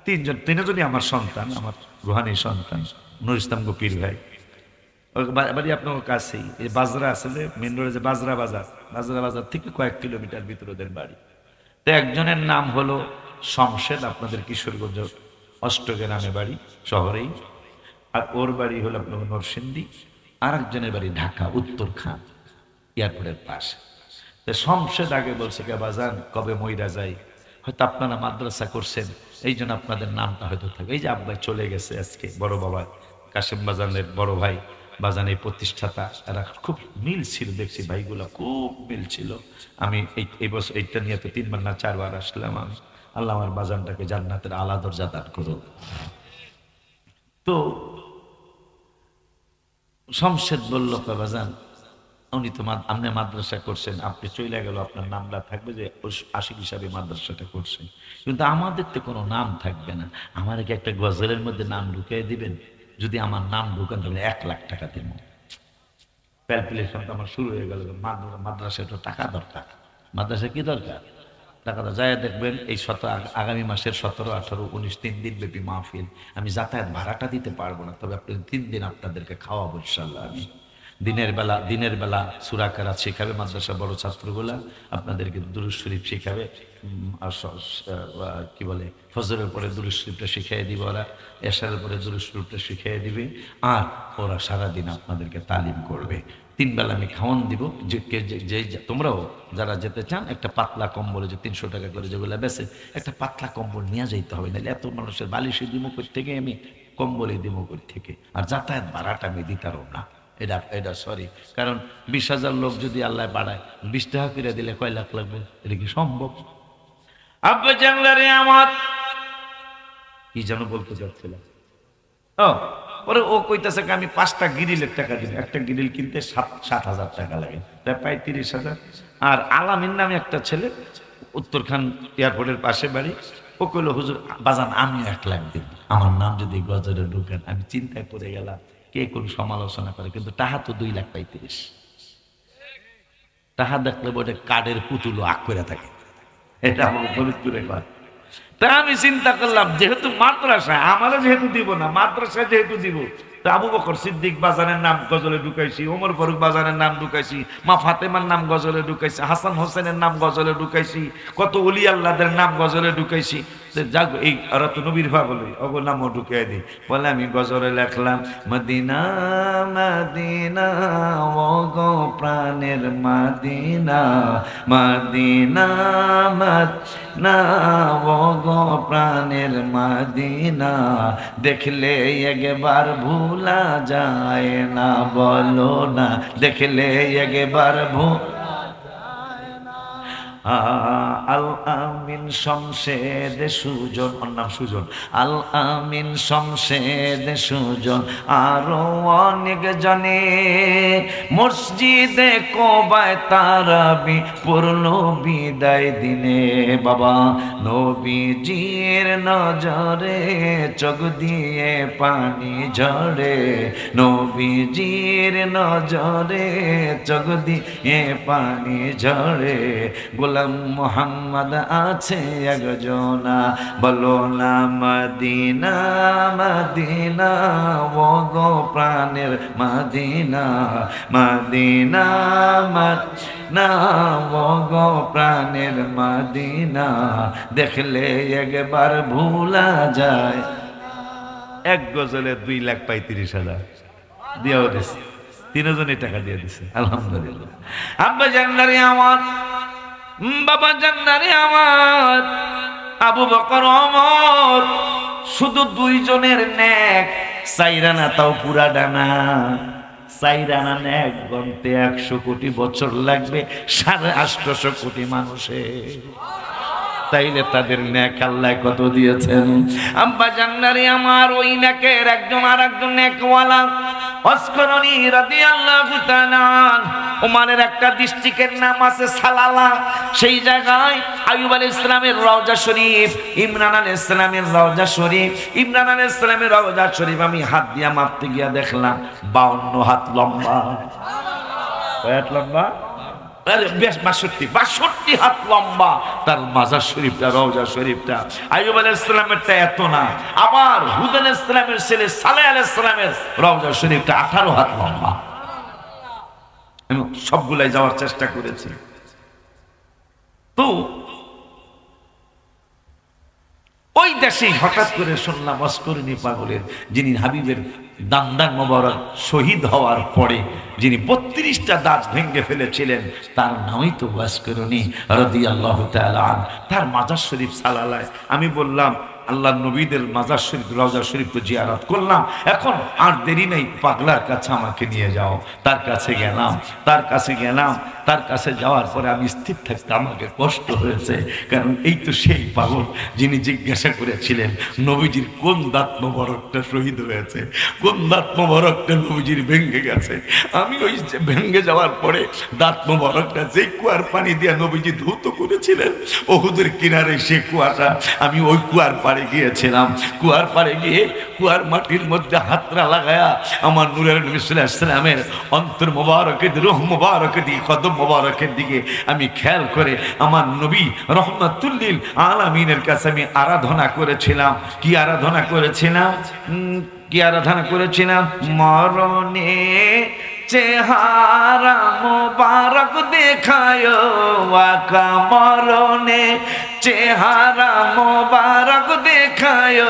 তিনজনই আমার সন্তান, আমার রুহানি সন্তান। নুর ইসলাম গফির ভাই বাড়ি আপনার কাছেই, এই বাজরা আছে যে মেন রোডে যে বাজরা বাজার থেকে কয়েক কিলোমিটার ভিতরে ওদের বাড়ি। তো একজনের নাম হলো শমশেদ, আপনাদের কিশোরগঞ্জ অষ্টগ্রামে বাড়ি শহরেই, আর ওর বাড়ি হলো আপনার নরসিংদী, আর একজনের বাড়ি ঢাকা উত্তরখান এয়ারপোর্টের পাশে। তো শমশেদ আগে বলছে কে বাজান কবে মইরা যাই, হয়তো আপনারা মাদ্রাসা করছেন এই জন্য আপনাদের নামটা হয়তো থাকে। এই যে আব্বাই চলে গেছে আজকে, বড় বাবা কাশেম বাজানের বড় ভাই বাজান এই প্রতিষ্ঠাতা, এরা খুব মিল ছিল, দেখছি ভাইগুলো খুব মিল ছিল। আমি এই বছর এইটা নিয়ে তো 3 বার না 4 বার আসলাম আমি। আল্লাহ আমার বাজানটাকে জান্নাতের আলা দরজা দান করুন। তো শমশেদ বলল বাজান উনি তো আপনি মাদ্রাসা করছেন, আপনি চলে গেল আপনার নামটা থাকবে যে আশিক হিসাবে মাদ্রাসাটা করছেন, কিন্তু আমাদের তো কোনো নাম থাকবে না। আমার কি একটা গজলের মধ্যে নাম ঢুকিয়ে দিবেন? যদি আমার নাম ঢুকান তাহলে 1 লাখ টাকা দেব। ক্যালকুলেশন তো আমার শুরু হয়ে গেল। মাদ্রাসায় তো টাকা দরকার, মাদ্রাসা কি দরকার? টাকা যায় দেখবেন এই আগামী মাসের 17, 18, 19 3 দিন ব্যাপী মাহফিল। আমি যাতায়াত ভাড়াটা দিতে পারবো না, তবে আপনি 3 দিন আপনাদেরকে খাওয়াবো ইনশাআল্লাহ। আমি দিনের বেলা সূরা কেরাত শেখাবে মাদ্রাসা বড় ছাত্রগুলা, আপনাদেরকে দুরূদ শরীফ শেখাবে, কি বলে ফজরের পরে দুরূদ শরীফটা শিখিয়ে দিবে ওরা, এশারের পরে দুরূদ শরীফটা শিখিয়ে দিবে, আর ওরা সারাদিন আপনাদেরকে তালিম করবে। 3 বেলা আমি খাওয়ান দিব। যে তোমরাও যারা যেতে চান একটা পাতলা কম্বল, যে 300 টাকা করে যেগুলো বেছে, একটা পাতলা কম্বল নিয়ে যাইতে হবে, নাহলে এত মানুষের বালিশে দিমুখ থেকে আমি কম্বলে দিমুখ থেকে, আর যাতায়াত ভাড়াটা আমি দিতারও না। এটা সরি, কারণ 20,000 লোক যদি আল্লাহ বাড়ায় 20 টাকা করে দিলে কয় লাখ লাগবে? এটা কি সম্ভব? আব্বা জানলারে আমার কি যেন বলতে চাচ্ছিলাম, পরে ও কইতেছে আমি 5টা গ্রিলের টাকা দিই, একটা গ্রিল কিনতে 7,000 টাকা লাগে, তাই প্রায় 30,000। আর আলামিন নামে একটা ছেলে উত্তরখান এয়ারপোর্টের পাশে বাড়ি, ও কইলো হুজুর বাজান আমিও 1 লাখ দিব, আমার নাম যদি গজরে ঢুকেন। আমি চিন্তায় পড়ে গেলাম কে কোন সমালোচনা করে, কিন্তু টাহা তো 2,35,000 টাহা দেখলে বটে কার্ডের পুতুলো আগ করে থাকে, এটা আমার ফরিদপুরে কয়। তা আমি চিন্তা করলাম যেহেতু মাদ্রাসা, আমারও যেহেতু দিব না, মাদ্রাসা যেহেতু দিব, তা আবু বকর সিদ্দিক বাজানের নাম গজলে ঢুকাইছি, ওমর ফারুক বাজানের নাম ঢুকাইছি, মা ফাতেমার নাম গজলে ঢুকাইছি, হাসান হোসেনের নাম গজলে ঢুকাইছি, কত ওলি আল্লাহদের নাম গজলে ঢুকাইছি। যাক এই ওরা তো নবীর ভাবলে ওগো নামও ঢুকিয়ে দিই, বলে আমি গজলে লেখলাম মদিনা মদিনা ওগো প্রাণের মদিনা, মদিনা মদিনা ওগো প্রাণের মদিনা, দেখলে একবার ভুলা যায় না, বলো না দেখলে একবার আল আমিন শমশেদ সুজন, ওর নাম সুজন, আল আমিন শমশেদ সুজন, আরো অনেক জনে মসজিদে কোবায় তারাবি পড়লো বিদায় দিনে। বাবা নবীজির নজরে চোখ দিয়ে পানি ঝরে, নবীজির নজরে চোখ দিয়ে পানি ঝরে, গোলাম মোহাম্মদ আছে একজনা, বলো না মদিনা মদিনা ওগো প্রাণের মদিনা, মদিনা মদিনা ওগো প্রাণের মদিনা, দেখলে একবার ভুলা যায়। 1 গজলে 2,35,000 দিয়েও দিছে, 3 জনে টাকা দিয়ে দিছে, আলহামদুলিল্লাহ। আব্বা জানলারে আমার, বাবা জান্নারে আমার, আবু বকর ওমর শুধু 2 জনের নেক, 4 আনা তাও পুরা ডানা, 4 আনা নেক গন্তে 100 কোটি বছর লাগবে 850 কোটি মানুষের, তাইলে তাদের নেক আল্লাহ কত দিয়েছেন। আব্বা জান্নারে আমার, ওই নেকের একজন আর একজন নেকওয়ালা অস্করণী রাদিয়াল্লাহু তাআলা, ওমানের একটা ডিস্ট্রিক্টের নাম আছে সালালা, সেই জায়গায় আইয়ুব আলাইহিস সালামের রওজা শরীফ, ইমরান আলাইহিস সালামের রওজা শরীফ, ইমরান আলাইহিস সালামের রওজা শরীফ আমি হাত দিয়া মাপতে গিয়া দেখলাম 52 হাত লম্বা। কয় হাত লম্বা? 62 হাত লম্বা তার মাজার শরীফটা, রওজা শরীফটা। আইয়ুব আলাইহিস সালামেরটা এত না, আবার হুদ আলাইহিস সালামের ছেলে সালেহ আলাইহিস সালামের রওজা শরীফটা 18 হাত লম্বা। আমি সবগুলাই যাওয়ার চেষ্টা করেছি। তো ওই দেশেই হঠাৎ করে শুনলাম অস্করণী পাগলের, যিনি হাবিবের দান্দান মোবারক শহীদ হওয়ার পরে যিনি 32টা দাঁত ভেঙে ফেলেছিলেন, তার নামই তো অস্করণী রাদিয়াল্লাহু তাআলা আন। তার মাজার শরীফ সালালায় আমি বললাম, আল্লাহ নবীদের মাজার শরীফ, রওজা শরীফ তো জিয়ারত করলাম, এখন আর দেরি নেই, পাগলার কাছে আমাকে নিয়ে যাও। তার কাছে গেলাম। তার কাছে যাওয়ার পরে আমি স্থির থাকতে আমাকে কষ্ট হয়েছে, কারণ এই তো সেই পাগল যিনি জিজ্ঞাসা করেছিলেন নবীজির কোন দাঁত মোবারকটা শহীদ হয়েছে, কোন দাঁত মোবারকটা নবীজির ভেঙে গেছে। আমি ওই ভেঙে যাওয়ার পরে দাঁত মোবারকটা যে কুয়ার পানি দিয়ে নবীজি ধৌত করেছিলেন উহুদের কিনারে, সে কুয়াটা আমি ওই কুয়ার পাড়ে গিয়েছিলাম। কুয়ার পাড়ে গিয়ে কুয়ার মাটির মধ্যে হাতরা লাগায়া আমার নূরের নবী সাল্লাল্লাহু আলাইহি ওয়াসাল্লামের অন্তর মোবারকের, রূহ মোবারকের দিকে, কদম মোবারকের দিকে আমি খেয়াল করে আমার নবী রহমাতুল লিল আলামিনের কাছে আমি আরাধনা করেছিলাম। কি আরাধনা করেছিলাম? মরণে চেহারা মোবারক দেখায় আকা, মরণে চেহারা মোবারক দেখায়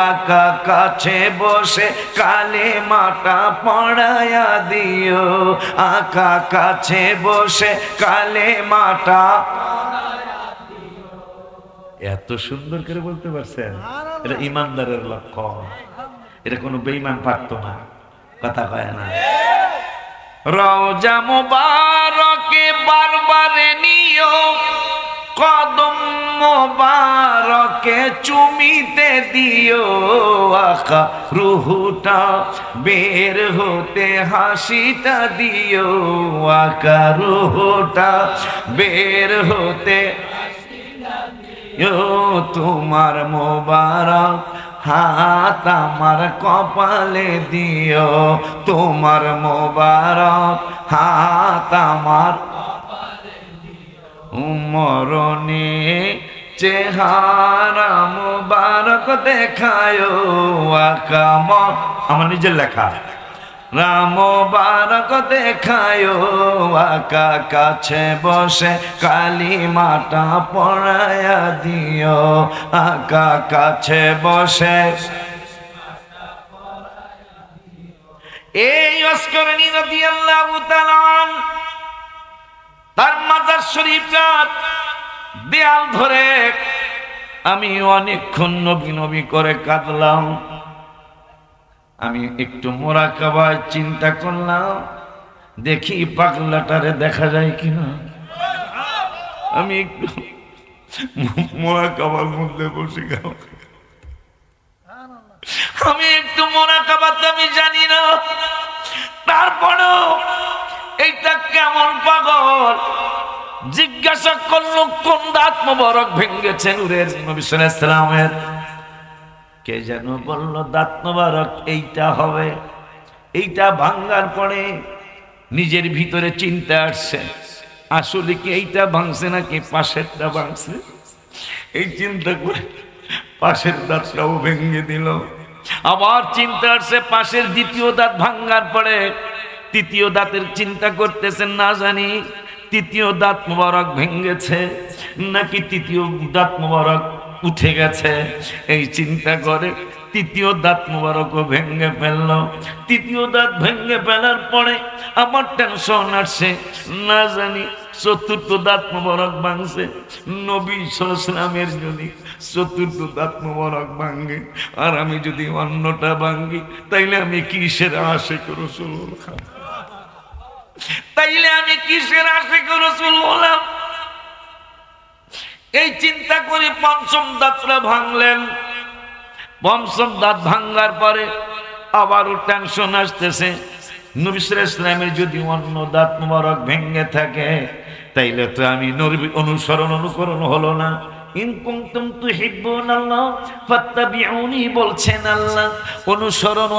আকা, কাছে বসে কালেমাটা পড়ায়া দিও আকা, কাছে বসে কালেমাটা। এত সুন্দর করে বলতে পারছেন, এটা ইমানদারের লক্ষণ। এটা কোনো বেঈমান পারতো না, কথা কয় না। রওজা মুবারকে বারবারে নিও, কদম মুবারকে চুমিতে দিও আকা, রুহুটা বের হতে হাসিটা দিও আকা, রুহুটা বের হতে তোমার মোবারক হাত আমার কপালে দিও, তোমার মোবারক হাত আমার মরণে চেহারা মোবারক দেখায় আকা, আমার নিজের লেখা, রাম মোবারক দেখায় আকা, কাছে বসে কালিমাটা পড়ায়া দিও আকা, কাছে বসে। এই অস্করণী রাদিয়াল্লাহু তাআলা তার মাজার শরীফটা দেয়াল ধরে আমি অনেকক্ষণ নবী নবী করে কাঁদলাম। আমি একটু মোরাকাবায় চিন্তা করলাম, দেখি পাগলাটারে দেখা যায় কিনা। আমি একটু মোরাকাবার মধ্যে বসে গেলাম। আমি একটু মোরাকাবাতে আমি জানি না, তারপরেও এইটা কেমন পাগল জিজ্ঞাসা করলো কোন দাঁত মোবারক ভেঙেছে নূরের নবী সাল্লাল্লাহু আলাইহি ওয়াসাল্লামের। কে যেন বলল দাঁত মোবারক এইটা হবে। এইটা ভাঙ্গার পরে নিজের ভিতরে চিন্তা আসছে, আসলে কি এইটা ভাঙছে নাকি পাশেরটা ভাঙছে। এই চিন্তা করে পাশের দাঁতটাও ভেঙে দিল। আবার চিন্তা আসছে পাশের দ্বিতীয় দাঁত ভাঙ্গার পরে তৃতীয় দাঁতের চিন্তা করতেছেন, না জানি তৃতীয় দাঁত মোবারক ভেঙেছে নাকি তৃতীয় দাঁত মোবারক উঠে গেছে। এই চিন্তা করে তৃতীয় দাঁত মোবারকও ভেঙে ফেলল। তৃতীয় দাঁত ভেঙে ফেলার পরে আমার টেনশন আসছে, না জানি চতুর্থ দাঁত মোবারক ভাঙছে। নবী সাল্লাল্লাহু আলাইহি ওয়াসাল্লামের যদি চতুর্থ দাঁত মোবারক ভাঙে আর আমি যদি অন্যটা ভাঙি, তাইলে আমি কিসের আশিক রাসূল হলাম? তাইলে আমি কিসের আশিক রাসূল হলাম? এই চিন্তা করে পঞ্চম দাঁতটা ভাঙলেন। পঞ্চম দাঁত ভাঙার পরে আবারও টেনশন আসতেছে, নবী সাল্লাল্লাহু আলাইহি ওয়াসাল্লামের যদি অন্য দাঁত মোবারক ভেঙে থাকে তাইলে তো আমি নবীর অনুকরণ হলো না। ইন কুনতুম তুহিব্বুনাল্লাহ ফাত্তাবিউনি বলছেন আল্লাহ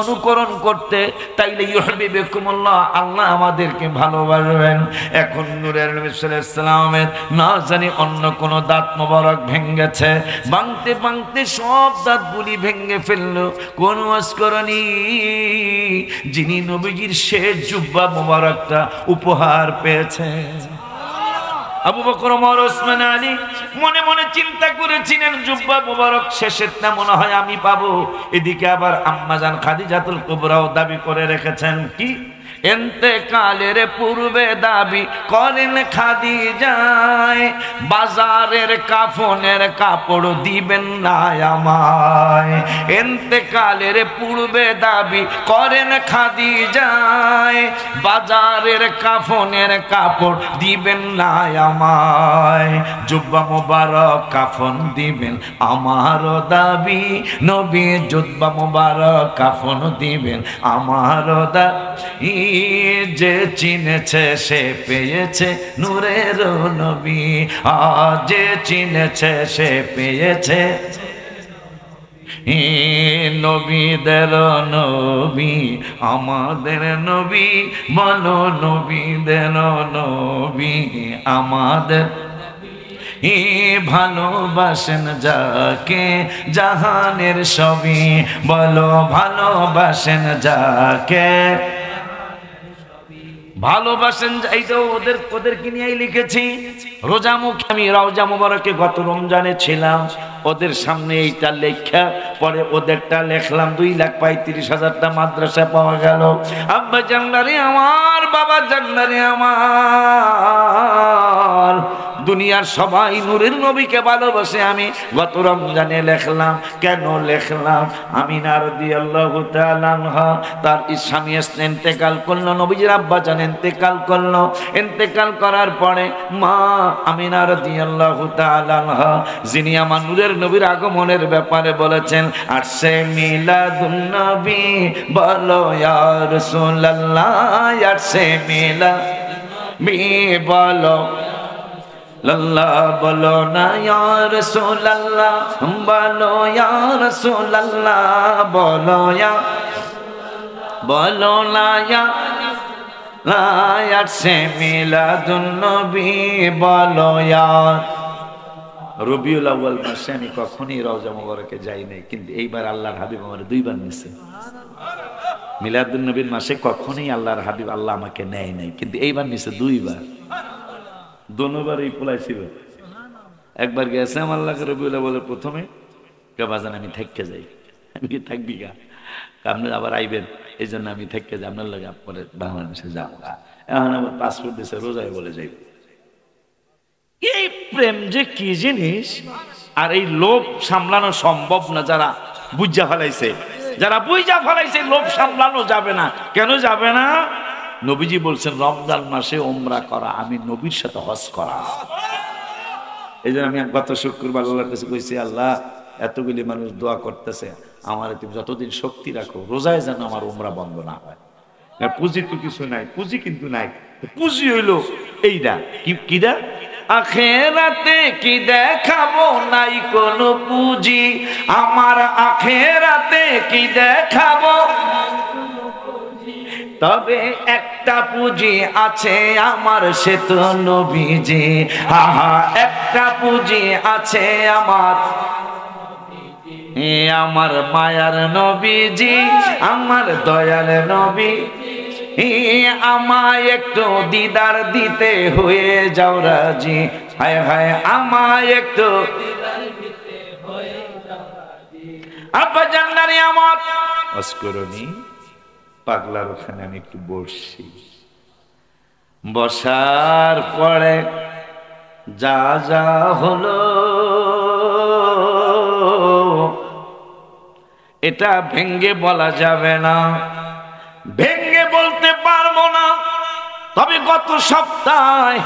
অনুকরণ করতে, তাইলে ইউহিব্বুকুমুল্লাহ, আল্লাহ আমাদেরকে ভালোবাসবেন। এখন নূরের নবী সাল্লাল্লাহু আলাইহি সাল্লামের না জানি অন্য কোন দাঁত মোবারক ভেঙেছে, ভাঙতে ভাঙতে সব দাঁতগুলি ভেঙে ফেললো। কোন ওয়াসকরণী যিনি নবীজির শেষ জুব্বা মোবারকটা উপহার পেয়েছে। আবু বকর, ওমর, ওসমান, আলী মনে মনে চিন্তা করেছিলেন জুব্বা মোবারক শেষেরটা মনে হয় আমি পাবো। এদিকে আবার আম্মাজান খাদিজাতুল কুবরাও দাবি করে রেখেছেন কি, ইন্তেকালের পূর্বে দাবি করেন খাদিজায়, বাজারের কাফনের কাপড় দিবেন না আমায়। ইন্তেকালের পূর্বে দাবি করেন খাদিজায়, বাজারের কাফনের কাপড় দিবেন না আমায়। জুব্বা মোবারক কাফন দিবেন আমারও দাবি, নবী জুব্বা মোবারক কাফন দিবেন আমারও দাবি। যে চিনেছে সে পেয়েছে নূরের নবী, যে চিনেছে সে পেয়েছে নবীদের নবী, আমাদের নবী, বলো নবীদের নবী আমাদের। ভালোবাসেন যাকে জাহানের সবই, বলো ভালোবাসেন যাকে ভালোবাসেন। এই তো ওদেরকে নিয়েই লিখেছি রোজা মুখ। আমি রওজা মুবারকে গত রমজানে ছিলাম, ওদের সামনে এইটা লেখা পরে ওদেরটা লেখলাম। 2,35,000টা মাদ্রাসা পাওয়া গেল। আব্বা জান্নারে আমার, বাবা জান্নারে আমার, দুনিয়ার সবাই নূরের নবীকে ভালোবাসে। আমি গত রমজানে লেখলাম। কেন লেখলাম? আমিনা রাদিয়াল্লাহু তাআলা আনহা তার স্বামী ইন্তেকাল করলো, নবীজির আব্বা জান ইন্তেকাল করলো। ইন্তেকাল করার পরে মা আমিনা রাদিয়াল্লাহু তাআলা আনহা, যিনি আমার নূরের নবীর আগমনের ব্যাপারে বলেছেন, আসছে মিলাদুন নবী, বলো ইয়া রাসূলুল্লাহ, আসছে মিলাদুন বলো লাল্লাহ, বলো না ইয়া রাসূলুল্লাহ, বলো ইয়া রাসূলুল্লাহ, বলো না ইয়া আসছে মিলাদুন নবী, বলো ইয়া। রবিউল আউয়াল মাসে আমি কখনোই রওজা মুবারকে যাই নাই, কিন্তু এইবার আল্লাহর হাবিব আমার 2বার নিছে। মিলাদুন নবীর মাসে কখনোই আল্লাহর হাবিব আল্লাহ আমাকে নেয় নাই, কিন্তু এইবার নিছে 2বার। দোনোবার এই পোলাই ছিল। একবার গেছে আমার আল্লাহকে রবিউল আউয়ালের প্রথমে, বাজান আমি থাকতে যাই। আমি কি থাকবি গা, আপনি আবার আইবেন, এই জন্য আমি থাকতে যাই আপনার লাগে, আপনার বাংলাদেশে যাবো। এখন আমার পাসপোর্ট দিছে, রোজায় বলে যাইব। এই প্রেম যে কি জিনিস, আর এই লোভ সামলানো সম্ভব না। যারা বুঝা ফেলাইছে, লোভ সামলানো যাবে না। কেন যাবে না? নবীজি বলছেন রমজান মাসে ওমরা করা আমি নবীর সাথে হজ করা। এই জন্য আমি গত শুক্রবার আল্লাহর কাছে কইছি, আল্লাহ এতগুলি মানুষ দোয়া করতেছে, আমার তুমি যতদিন শক্তি রাখো রোজায় যেন আমার ওমরা বন্ধ না হয়। পুঁজি তো কিছু নাই, পুঁজি কিন্তু নাই। পুঁজি হইলো এইটা কিরা, আখেরাতে কি দেখাবো, নাই কোনো পুঁজি আমার আখেরাতে কি দেখাবো, তবে একটা পুঁজি আছে আমার, সে তো নবীজি। আহা, একটা পুঁজি আছে আমার, আমার মায়ার নবীজি, আমার দয়াল নবী। আমায় একটু দিদার দিতে হয়ে যাও রাজি, হায় হায় আমায় একটু আব্বা জান্নারে আমার। অস্করণী পাগলার ওখানে আমি একটু বসছি, বসার পরে যা যা হলো এটা ভেঙ্গে বলা যাবে না, ভেঙ্গে বলতে পারবো না। তবে গত সপ্তাহে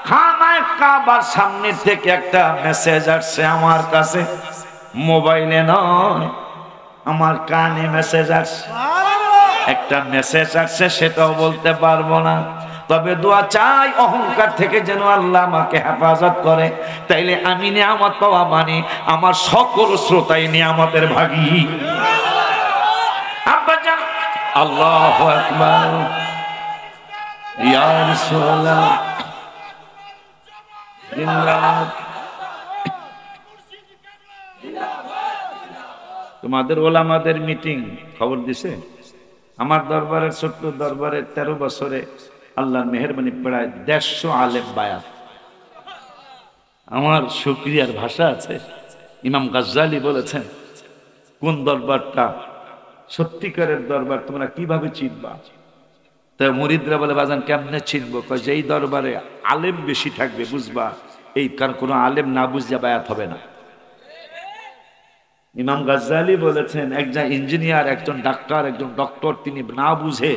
খানায় কাবার সামনে থেকে একটা মেসেজ আসছে আমার কাছে, মোবাইলে নয়, আমার কানে মেসেজ আসছে, একটা মেসেজ আসছে, সেটাও বলতে পারবো না। তবে দোয়া চাই অহংকার থেকে যেন আল্লাহ আমাকে হেফাজত করে। তাইলে আমি নিয়ামত পাওয়া মানে আমার সকল শ্রোতাই নিয়ামতের ভাগী। আব্বাজান আল্লাহু আকবার, ইয়া রাসূলুল্লাহ, জিন্দাবাদ। তোমাদের ওলামাদের মিটিং খবর দিছে, আমার দরবারের ছোট্ট দরবারের 13 বছরে আল্লাহর মেহেরবানি প্রায় 150 আলেম বায়াত। আমার শুকরিয়ার ভাষা আছে। ইমাম গাজ্জালি বলেছেন, কোন দরবারটা সত্যিকারের দরবার তোমরা কিভাবে চিনবা? তাই মুরিদরা বলে, বাজান কেমনে চিনবো? যেই দরবারে আলেম বেশি থাকবে বুঝবা, এই কারণ কোনো আলেম না বুঝলে বায়াত হবে না। ইমাম গাজ্জালি বলেছেন, একজন ইঞ্জিনিয়ার, একজন ডাক্তার, একজন ডক্টর, তিনি না বুঝে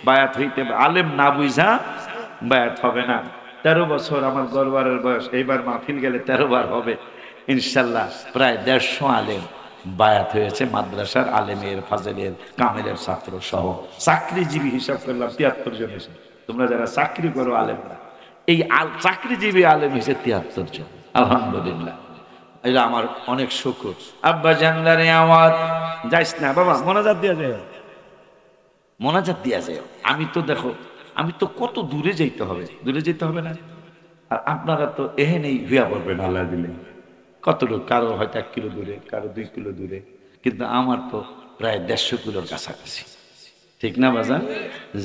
বায়াত হইতে, আলেম না বুঝা বায়াত হবে না। 13 বছর আমার দরবারের বয়স, এইবার মাহফিল গেলে 13 বার হবে ইনশাল্লাহ। প্রায় 150 আলেম বায়াত হয়েছে, মাদ্রাসার আলেমের, ফাজেলের, কামেলের ছাত্র সহ। চাকরিজীবী হিসাব করলাম 73 জন এসে। তোমরা যারা চাকরি করো আলেমরা, এই চাকরিজীবী আলেম হয়েছে 73 জন। আলহামদুলিল্লাহ, এটা আমার অনেক শুকর। আব্বা জানলারে আমার যাইস না বাবা, মোনাজাত দিয়া যায়, মোনাজাত দিয়া যায়। আমি তো দেখো, আমি তো কত দূরে যেতে হবে, দূরে যেতে হবে না? আর আপনারা তো এহেনেই হুয়া পড়বেন আল্লাহ দিলে। কতটুকু, কারো হয়তো 1 কিলো দূরে, কারো 2 কিলো দূরে, কিন্তু আমার তো প্রায় 150 কিলোর কাছাকাছি, ঠিক না বাজান?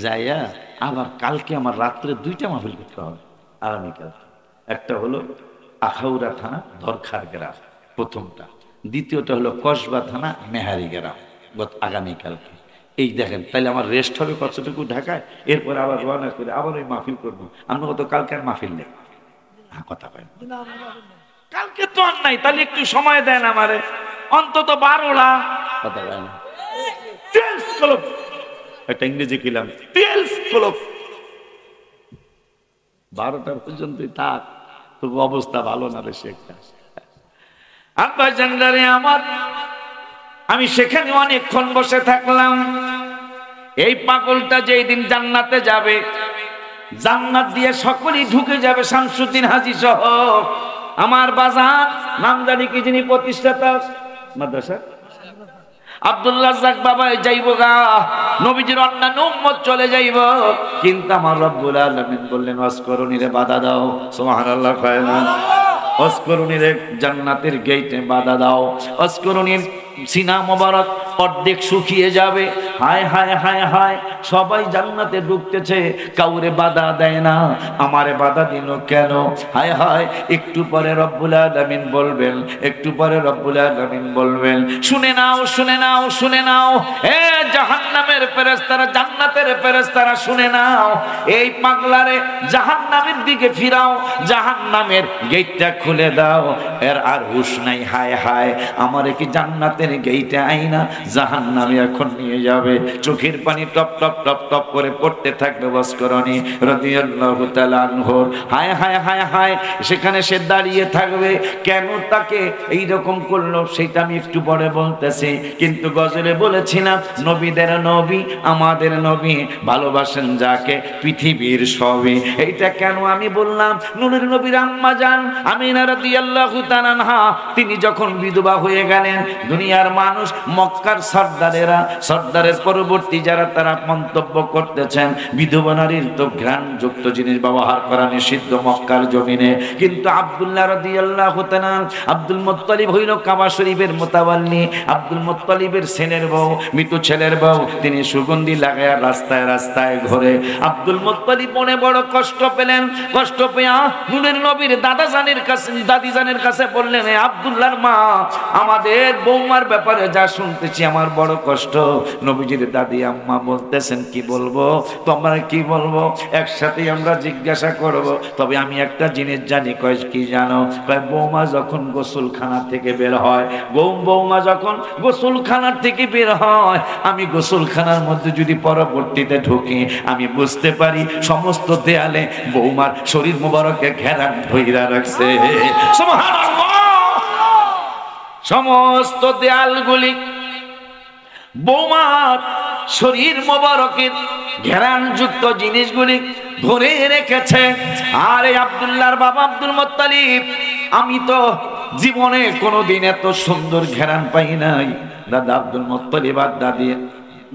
যাইয়া আবার কালকে আমার রাত্রে 2টা মাহফিল করতে হবে। আগামীকাল একটা হলো আখাউড়া থানা ধরখার গ্রাম, প্রথমটা। দ্বিতীয়টা হলো কসবা থানা মেহারি গ্রাম, আগামীকালকে। এই দেখেন, তাহলে আমার রেস্ট হবে কতটুকু ঢাকায়, এরপর আবার রওনা করে আবার ওই মাহফিল করবো। আমরা কত কালকে আর মাহফিল নেই, কথা পাই কালকে তো আর নাই, তাহলে একটু সময় দেন আমারে, অন্তত 12টা কথা পাই না। 12 ক্লব, একটা ইংরেজি কিলাম 12 ক্লব, 12টা পর্যন্তই থাক, তবু অবস্থা ভালো না বেশি একটা। আব্বা জানদারে আমার, আমি সেখানে অনেকক্ষণ বসে থাকলাম। এই পাগলটা যেই দিন জান্নাতে যাবে, জান্নাত দিয়ে সকলেই ঢুকে যাবে, শামসুদ্দিন হাজী সহ। আমার বাজার নাম জানি কি যিনি প্রতিষ্ঠাতা মাদ্রাসা, আব্দুল্লাহ রাজ্জাক বাবা যাইব গা, নবীজির অন্যান্য উম্মত চলে যাইব, কিন্তু আমার রব্বুল আলামিন বললেন, ওয়াসকুরুনি বাধা দাও। সুবহানাল্লাহ, কয় না? ওয়াসকুরুনি জান্নাতের গেটে বাধা দাও। ওয়াসকুরুনির সিনা মোবারক অর্ধেক শুকিয়ে যাবে। হায় হায় হায় হায়, সবাই জান্নাতে ঢুকতেছে, কাউরে বাধা দেয় না, আমারে বাধা দিল কেন? হায় হায়, একটু পরে রব্বুল আলামিন বলবেন, একটু পরে রব্বুল আলামিন বলবেন, শুনে নাও, শুনে নাও, শুনে নাও, এ জাহান্নামের ফেরেশতারা, জান্নাতের ফেরেশতারা, শুনে নাও, এই পাগলারে জাহান্নামের দিকে ফিরাও, জাহান্নামের গেটটা খুলে দাও, এর আর হুঁশ নাই। হায় হায়, আমারে কি জান্নাতের গেইটে আইনা জাহান্নামে এখন নিয়ে যাবে। চোখের পানি টপ টপ টপ টপ করে পড়তে থাকবে ওয়াসকুরুনি রাদিয়াল্লাহু তাআলা আনহু। হায় হায় হায় হায়, সেখানে সে দাঁড়িয়ে থাকবে। কেন তাকে এই রকম করলো সেটা আমি একটু পরে বলতেছি, কিন্তু গজলে বলেছিলাম, নবীদের নবী, আমাদের নবী, ভালোবাসেন যাকে পৃথিবীর সবই। এইটা কেন আমি বললাম? নূরের নবীর আম্মা জান আমিনা রাদিয়াল্লাহু তাআলা আনহা, তিনি যখন বিধবা হয়ে গেলেন, দুনিয়ার মানুষ, মক্কার সর্দারেরা, সর্দারের পরবর্তী যারা, তারা মন্তব্য করতেছেন বিধবা নারীর তো ঘ্রাণযুক্ত জিনিস ব্যবহার করা নিষিদ্ধ মক্কার জমিনে। কিন্তু আব্দুল্লাহ রাদিয়াল্লাহু তাআলা, আব্দুল মুত্তালিব হইল কাবা শরীফের মুতাওয়াল্লি, আব্দুল মুত্তালিবের ছেলের বউ, মৃত্যু ছেলের বউ, তিনি সুগন্ধি লাগায়া রাস্তায় রাস্তায় ঘোরে। আব্দুল মুত্তালিব মনে বড় কষ্ট পেলেন, কষ্ট পেয়া নূরের নবীর দাদা জানের কাছে, দাদি জানের কাছে বললেন, আব্দুল্লাহর মা, আমাদের বৌমার ব্যাপারে যা শুনতেছি আমার বড় কষ্ট। নবীজির দাদি আম্মা বলতেছেন, কি বলবো, তোমরা কি বলবো, একসাথেই আমরা জিজ্ঞাসা করব। তবে আমি একটা জিনিস জানি। কয় কি জানো? কয় বৌমা যখন গোসলখানা থেকে বের হয়, বৌমা যখন গোসলখানার থেকে বের হয়, আমি গোসলখানার মধ্যে যদি পরবর্তীতে ঢুকি, আমি বুঝতে পারি সমস্ত দেয়ালে বৌমার শরীর মোবারকে ঘেরা ধইরা রাখছে। সুবহানাল্লাহ, সমস্ত দেয়ালগুলি বৌমার শরীর মোবারকের ঘেরানযুক্ত জিনিসগুলি ধরে রেখেছে। আর এই আব্দুল্লাহর বাবা আব্দুল মুত্তালিব, আমি তো জীবনে কোনোদিন এত সুন্দর ঘেরান পাই নাই। দাদা আব্দুল মুত্তালিব আর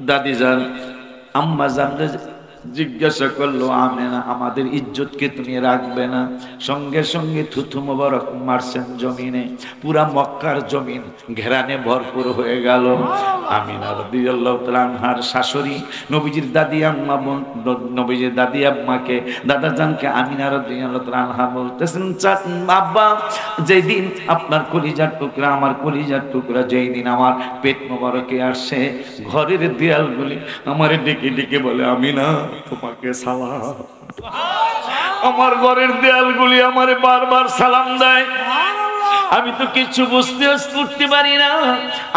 দাদি যান আম্মা জান জিজ্ঞাসা করলো, আমেনা আমাদের ইজ্জতকে তুমি রাখবে না? সঙ্গে সঙ্গে থুথু মোবারক মারছেন জমিনে, পুরা মক্কার জমিন ঘেরানে ভরপুর হয়ে গেল। আমিনা রাদিয়াল্লাহু তাআলা আনহার শাশুড়ি নবীজির দাদি আম্মা, নবীজির দাদি আম্মাকে, দাদা জানকে আমিনা রাদিয়াল্লাহু তাআলা আনহা বলতেছেন, আব্বা যেদিন আপনার কলিজার টুকরা, আমার কলিজার টুকরা যেদিন আমার পেট মোবারকে আসে, ঘরের দেয়ালগুলি আমারে ডেকে ডেকে বলে, আমিনা তোমাকে সালাম। আমার ঘরের দেয়ালগুলি আমারে বারবার সালাম দেয়। আমি তো কিছু বুঝতে পারি না।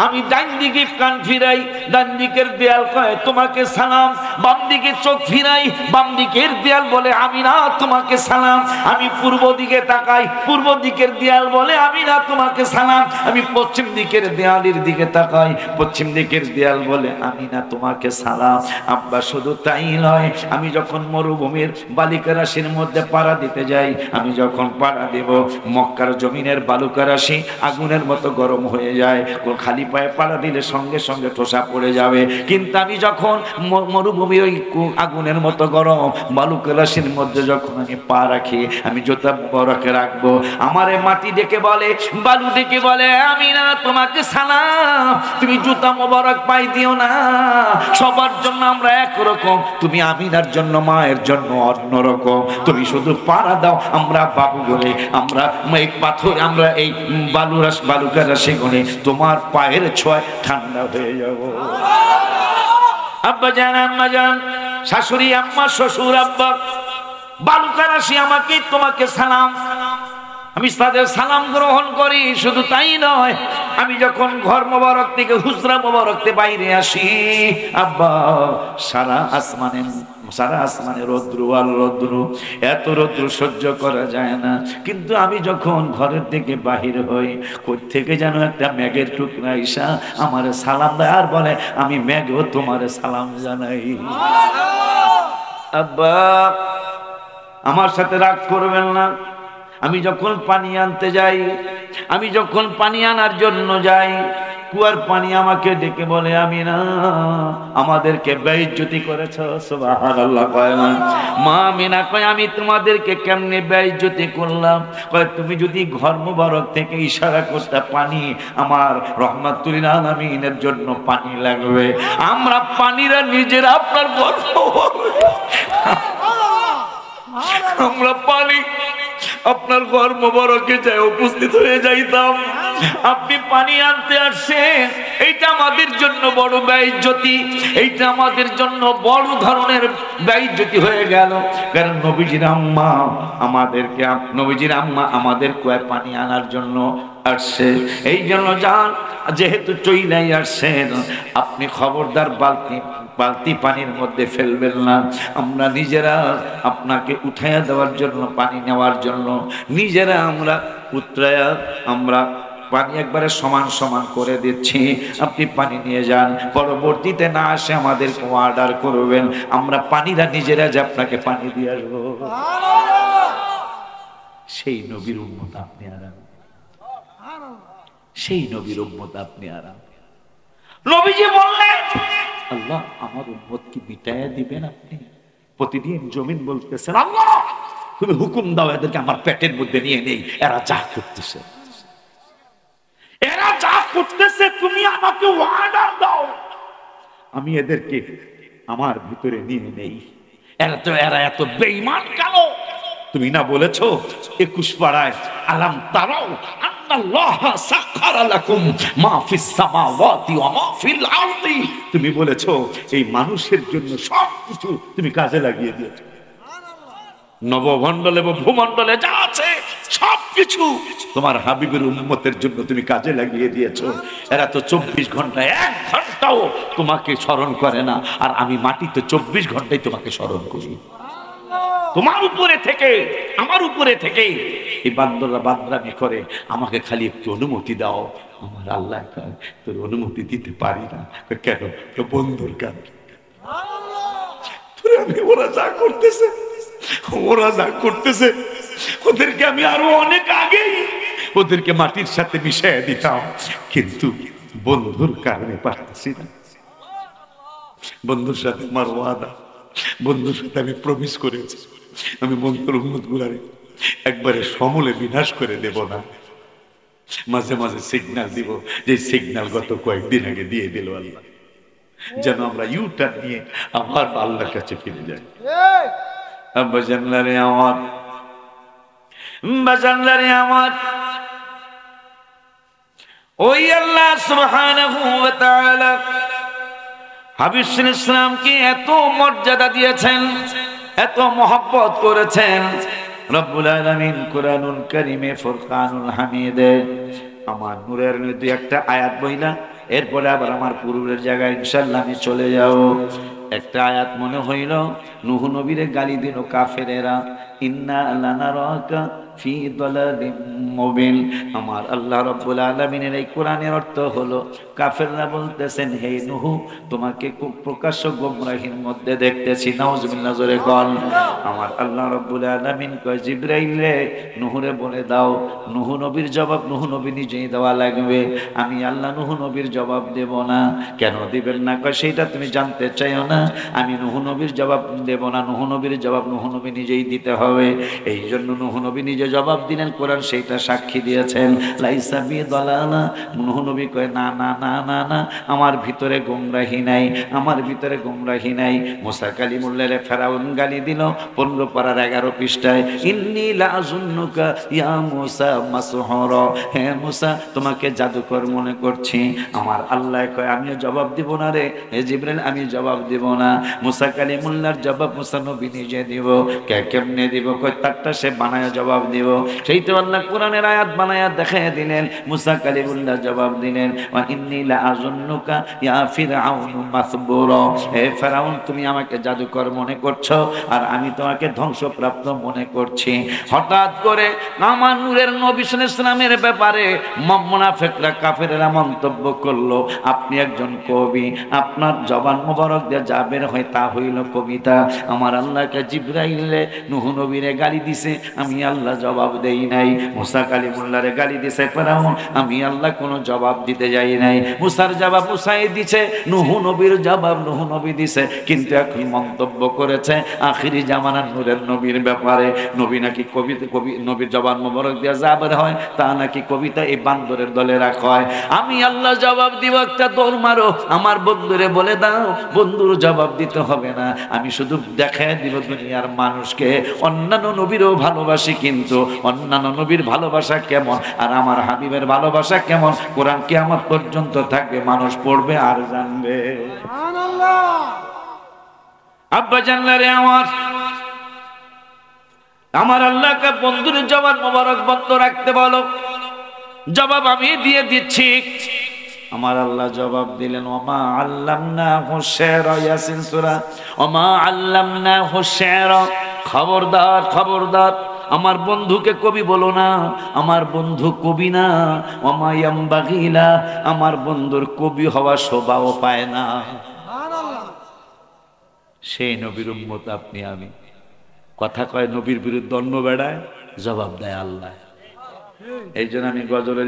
আমি ডান দিকে কান ফিরাই, ডান দিকের দেয়াল কয় তোমাকে সালাম। বাম দিকে চোখ ফিরাই, বাম দিকের দেয়াল বলে আমিনা তোমাকে সালাম। আমি পূর্ব দিকে তাকাই, পূর্ব দিকের দেয়াল বলে আমিনা তোমাকে সালাম। আমি পশ্চিম দিকের দেয়ালের দিকে তাকাই, পশ্চিম দিকের দেয়াল বলে আমিনা তোমাকে সালাম। আব্বা শুধু তাই নয়, আমি যখন মরুভূমির বালিকা রাশির মধ্যে পাড়া দিতে যাই, আমি যখন পাড়া দেব, মক্কার জমিনের বালুকা রাশি আগুনের মতো গরম হয়ে যায়। খালি পায়ে পাড়া দিলে সঙ্গে সঙ্গে ঠোসা পড়ে যাবে। কিন্তু আমি যখন মরুভূমির ওই আগুনের মতো গরম বালুকা রাশির মধ্যে যখন আমি পা রাখি, আমি জুতা মোবারকে রাখবো, আমারে মাটি ডেকে বলে, বালু ডেকে বলে আমিনা তোমাকে সালাম। তুমি জুতা মোবারক পাই দিও না, সবার জন্য আমরা একরকম, তুমি আমিনার জন্য মায়ের জন্য অন্যরকম। তুমি শুধু পাড়া দাও, আমরা বাবু বলে, আমরা এই পাথর, আমরা এই বালুকা রাশি গনে তোমার পায়ের ছোঁয়ায় ঠান্ডা হয়ে যাব। আব্বা জান, আম্মা জান, শাশুড়ি আম্মা, শ্বশুর আব্বা, বালুকা রাশি আমাকে তোমাকে সালাম। আমি তাদের সালাম গ্রহণ করি। শুধু তাই নয়, আমি যখন ঘর মোবারক থেকে হুজরা মোবারক থেকে বাইরে আসি, আব্বা সারা আসমানে রৌদ্র আর রৌদ্র, এত রৌদ্র সহ্য করা যায় না। কিন্তু আমি যখন ঘরের থেকে বাহির হই, কই থেকে যেন একটা মেঘের টুকরা ঈশা আমারে সালাম দেয় আর বলে, আমি মেঘও তোমারে সালাম জানাই। আব্বা আমার সাথে রাগ করবেন না। আমি যখন পানি আনতে যাই, আমি যখন পানি আনার জন্য যাই, কুয়ার পানি আমাকে ডেকে বলে, আমিনা আমাদেরকে বেইজ্জতি করেছ। সুবহানাল্লাহ। কয় না মা আমিনা, কয় আমি তোমাদেরকে কেমনে বেইজ্জতি করলাম? কয় তুমি যদি ঘর মোবারক থেকে ইশারা করতে, পানি আমার রহমাতুল আলামিনের জন্য পানি লাগবে, আমরা পানিরা নিজেরা আপনার ঘর, আমরা পানি আপনার ঘর মোবারকে যাই উপস্থিত হয়ে যাইতাম। আপনি পানি আনতে আসছেন, এইটা আমাদের জন্য বড় বেইজ্জতি, এইটা আমাদের জন্য বড় ধরনের বেইজ্জতি হয়ে গেল। কারণ নবীজির আম্মা আমাদের কুয়ায় পানি আনার জন্য আসছে। এই জন্য যান, যেহেতু চইলাই আসছেন, আপনি খবরদার বালতি পানির মধ্যে ফেলবেন না। আমরা নিজেরা আপনাকে উঠাইয়া দেওয়ার জন্য, পানি নেওয়ার জন্য নিজেরা আমরা উতরায়া, আমরা পানি একবারে সমান সমান করে দিচ্ছি। আপনি পানি নিয়ে যান, পরবর্তীতে না আসে আমাদেরকে অর্ডার করবেন, আমরা পানিরা নিজেরা যে আপনাকে পানি দিয়ে আসবো। সেই নবীর উম্মত আপনি আর আমি, সেই নবীর উম্মত আপনি আর আমি। নবীজি বললেন, আল্লাহ আমার উম্মত কি মিটাইয়া দিবেন আপনি? প্রতিদিন জমিন বলতেছেন, আল্লাহ তুমি হুকুম দাও এদেরকে আমার পেটের মধ্যে নিয়ে নেই, এরা যা করতেছে, এরা যা করতেছে, তুমি আমাকে অর্ডার দাও, আমি এদেরকে আমার ভিতরে নিয়ে নেই। এরা এত বেঈমান কেন? তুমি না বলেছো 21 পাড়ায়, আলাম তারাও আন্নাল্লাহ সাখারা লাকুম মা ফিস সামাওয়াতি ওয়া মা ফিল আরদি, তুমি বলেছো এই মানুষের জন্য সবকিছু তুমি কাজে লাগিয়ে দিয়েছো। নবমণ্ডলে বা ভূমণ্ডলে যা আছে সবকিছু তোমার হাবিবের উম্মতের জন্য তুমি কাজে লাগিয়ে দিয়েছো। এরা তো 24 ঘন্টায় 1 ঘন্টাও তোমাকে স্মরণ করে না, আর আমি মাটিতে 24 ঘন্টায় তোমাকে স্মরণ করি। তোমার উপরে থেকে, আমার উপরে থেকে এই বান্দররা বান্দরামি করে, আমাকে খালি একটু অনুমতি দাও। আমার আল্লাহ তোর অনুমতি দিতে পারি না। কেন? বন্ধুর কারণে। আমি ওরা যা করতেছে ওরা যা করতেছে ওদেরকে আমি আরো অনেক আগেই ওদেরকে মাটির সাথে মিশিয়ে দিতাম, কিন্তু বন্ধুর কারণে পারতেছি না। বন্ধুর সাথে আমার ওয়াদা, বন্ধুর সাথে আমি প্রমিস করেছি, আমি বন্ধুর উম্মত গুলারে একবারে সমূলে বিনাশ করে দেব না। মাঝে মাঝে সিগন্যাল দিব, যে সিগন্যাল গত কয়েকদিন আগে দিয়ে দিল আল্লাহ, যেন আমরা ইউটার্ন নিয়ে আবার আল্লাহর কাছে ফিরে যাই। আব্বা জানলারে আমার, বাজানলারে আমার, ওই আল্লাহ সুবহানাহু ওয়া তাআলা হাবিব সাল্লাল্লাহু আলাইহি ওয়াসাল্লামকে এত মর্যাদা দিয়েছেন, এত মহব্বত করেছেন। রব্বুল আলামিন কুরআনুল কারীমে ফুরকানুল হামিদে আমার নূরের দুই একটা আয়াত বইলা এরপরে আবার আমার পূর্বের জায়গায় ইনশাআল্লাহ আমি চলে যাব। একটা আয়াত মনে হইল, নূহ নবীরে গালি দিল কাফেরেরা, ইন্না লানারাকা ফি দালালিম মুবিন। আমার আল্লাহ রাব্বুল আলামিনের এই কোরআনের অর্থ হলো, কাফেররা বলতেছেন, হে নূহ, তোমাকে খুব প্রকাশ্য গোমরাহির মধ্যে দেখতেছি। নাউজুবিল্লাহ, জোরে কোন। আমার আল্লাহ রাব্বুল আলামিন কয়, জিবরাইল রে, নূহরে বলে দাও। নূহ নবীর জবাব নূহ নবী নিজেই দেওয়া লাগবে, আমি আল্লাহ নূহ নবীর জবাব দেব না। কেন দিবেন না? কয় সেইটা তুমি জানতে চাইও না, আমি নূহ নবীর জবাব দেব না, নূহ নবীর জবাব নূহ নবী নিজেই দিতে হবে। এই জন্য নূহ নবী নিজে জবাব দিলেন, কোরআন সেইটা সাক্ষী দিয়েছেন। লাইসা বি দালালা, নূহ নবী কয়, না না না না না, আমার ভিতরে গোমরাহি নাই, আমার ভিতরে গোমরাহি নাই। মুসা কালিমুল্লাহরে ফেরাউন গালি দিল 15 পারার 11 পৃষ্ঠায়, ইন্নী লাযুন্নুকা ইয়া মুসা মাসহুরা, হে মুসা, তোমাকে জাদুকর মনে করছি। আমার আল্লাহ কয়, আমিও জবাব দিব না রে, হে জিবরাইল, আমি জবাব দিব না। মুসা কালিমুল্লাহর জবাব মুসা নবী নিজে দিব। কেমনে দিব? কয় তারটা সে বানায় জবাব দিব। সেইটা আল্লাহ কোরআনের আয়াত বানায়া দেখায় দিলেন। মুসা কালিমুল্লাহ জবাব দিলেন, ওয়া ইন্নী লাযুন্নুকা ইয়া ফিরআউন মাসবুরা, হে ফেরাউন, তুমি আমাকে জাদুকর মনে করছো আর আমি তোমাকে ধ্বংসপ্রাপ্ত মনে করছি। হঠাৎ করে আমার নূরের নবী সাল্লাল্লাহু আলাইহি ওয়াসাল্লামের ব্যাপারে মুনাফিকরা, কাফেররা মন্তব্য করলো, আপনি একজন কবি, আপনার জবান মোবারক দিয়ে যা বের হয় তা হইল কবিতা। আমার আল্লাহকে জিবরাইলে নূহ নবীরে গালি দিছে, আমি আল্লাহ জবাব দেই নাই। মুসা কালিমুল্লাহরে গালি দিছে ফেরাউন, আমি আল্লাহ কোনো জবাব দিতে যাই নাই। মুসার জবাব মুসাই দিছে, নূহ নবীর জবাব নূহ নবী দিছে, কিন্তু এখন মন্তব্য করেছে আখিরি জামানার নূরের নবীর ব্যাপারে, নবী নাকি কবি নবীর জবান মোবারক দিয়ে যা বের হয় তা নাকি কবিতা, এই বান্দরের দলে রাখা হয়। আমি আল্লাহ জবাব দিব, একটা দৌড় মারো, আমার বন্ধুরে বলে দাও বন্ধুর জবাব দিতে হবে না, আমি শুধু দেখায় দিব দুনিয়ার মানুষকে অন্যান্য নবীরও ভালোবাসি, কিন্তু অন্যান্য নবীর ভালোবাসা কেমন আর আমার হাবিবের ভালোবাসা কেমন, কোরআন কিয়ামত পর্যন্ত থাকবে, মানুষ পড়বে আর জানবে। সুবহানাল্লাহ। আব্বা জানলারে আমার আল্লাহকে বন্ধুর জবাব মোবারক বন্ধ রাখতে বলো, জবাব আমি দিয়ে দিচ্ছি। আমার আল্লাহ জবাব দিলেন, ওমা আল্লামনাহু শি'রা, ইয়াসিন সূরা, ওমা আল্লামনাহু শি'রা, খবরদার খবরদার, আমার বন্ধুকে কবি বলো না, আমার বন্ধু কবি না। ওমা ইয়ামবাগি লা, আমার বন্ধুর কবি হওয়া শোভাও পায় না। সুবহানাল্লাহ। সেই নবীর উম্মত আপনি আমি, কথা কয় নবীর বিরুদ্ধে অন্য বেড়ায়, জবাব দেয় আল্লাহ। এই জন্য আমি গজলে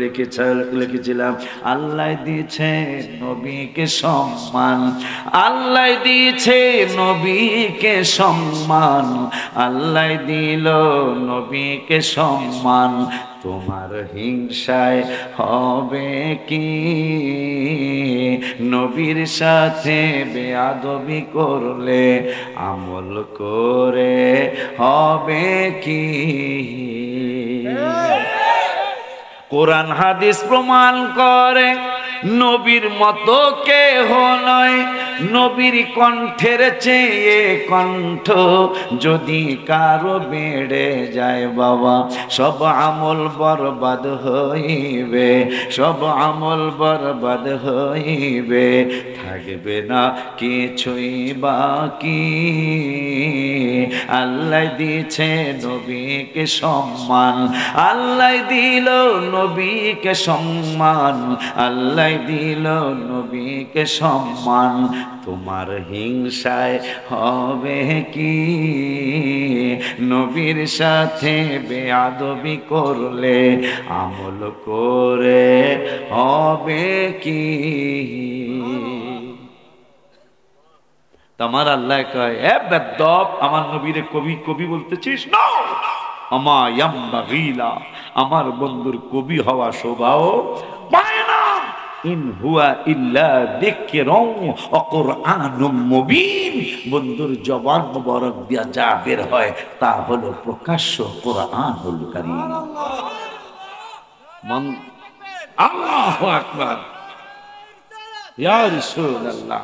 লিখেছিলাম, আল্লাহ দিয়েছে নবীকে সম্মান, আল্লাহ দিয়েছে নবীকে সম্মান, আল্লাহ দিল নবীকে সম্মান, তোমার হিংসায় হবে কি, নবীর সাথে বেয়াদবি করলে আমল করে হবে কি। কোরআন হাদিস প্রমাণ করে নবীর মতো কেহ নয়, নবীর কণ্ঠের চেয়ে কণ্ঠ যদি কারো বেড়ে যায় বাবা, সব আমল বরবাদ হইবে, সব আমল বরবাদ হইবে, থাকবে না কিছুই বাকি। আল্লাহ দিয়েছে নবীকে সম্মান, আল্লাহ দিল নবীকে সম্মান, আল্লাহ হিংসায় দিল নবীকে সম্মান, তোমার হিংসায় হবে কি? নবীর সাথে বেয়াদবি করলে আমল করে হবে কি? তোমার আল্লাহ কয়, এ বেদ্দপ, আমার নবীরে কবি কবি বলতেছিস না? আমা ইয়ামবাগিলা, আমার বন্ধুর কবি হওয়া শোভাও পায় না। ইন হুয়া ইল্লা যিকরুন ওয়া কুরআনুম মুবিন, বন্ধুর জবান মোবারক দিয়া যা বের হয় তা হলো প্রকাশ্য কুরআনুল কারীম। আল্লাহু আকবার, ইয়া রাসূলুল্লাহ।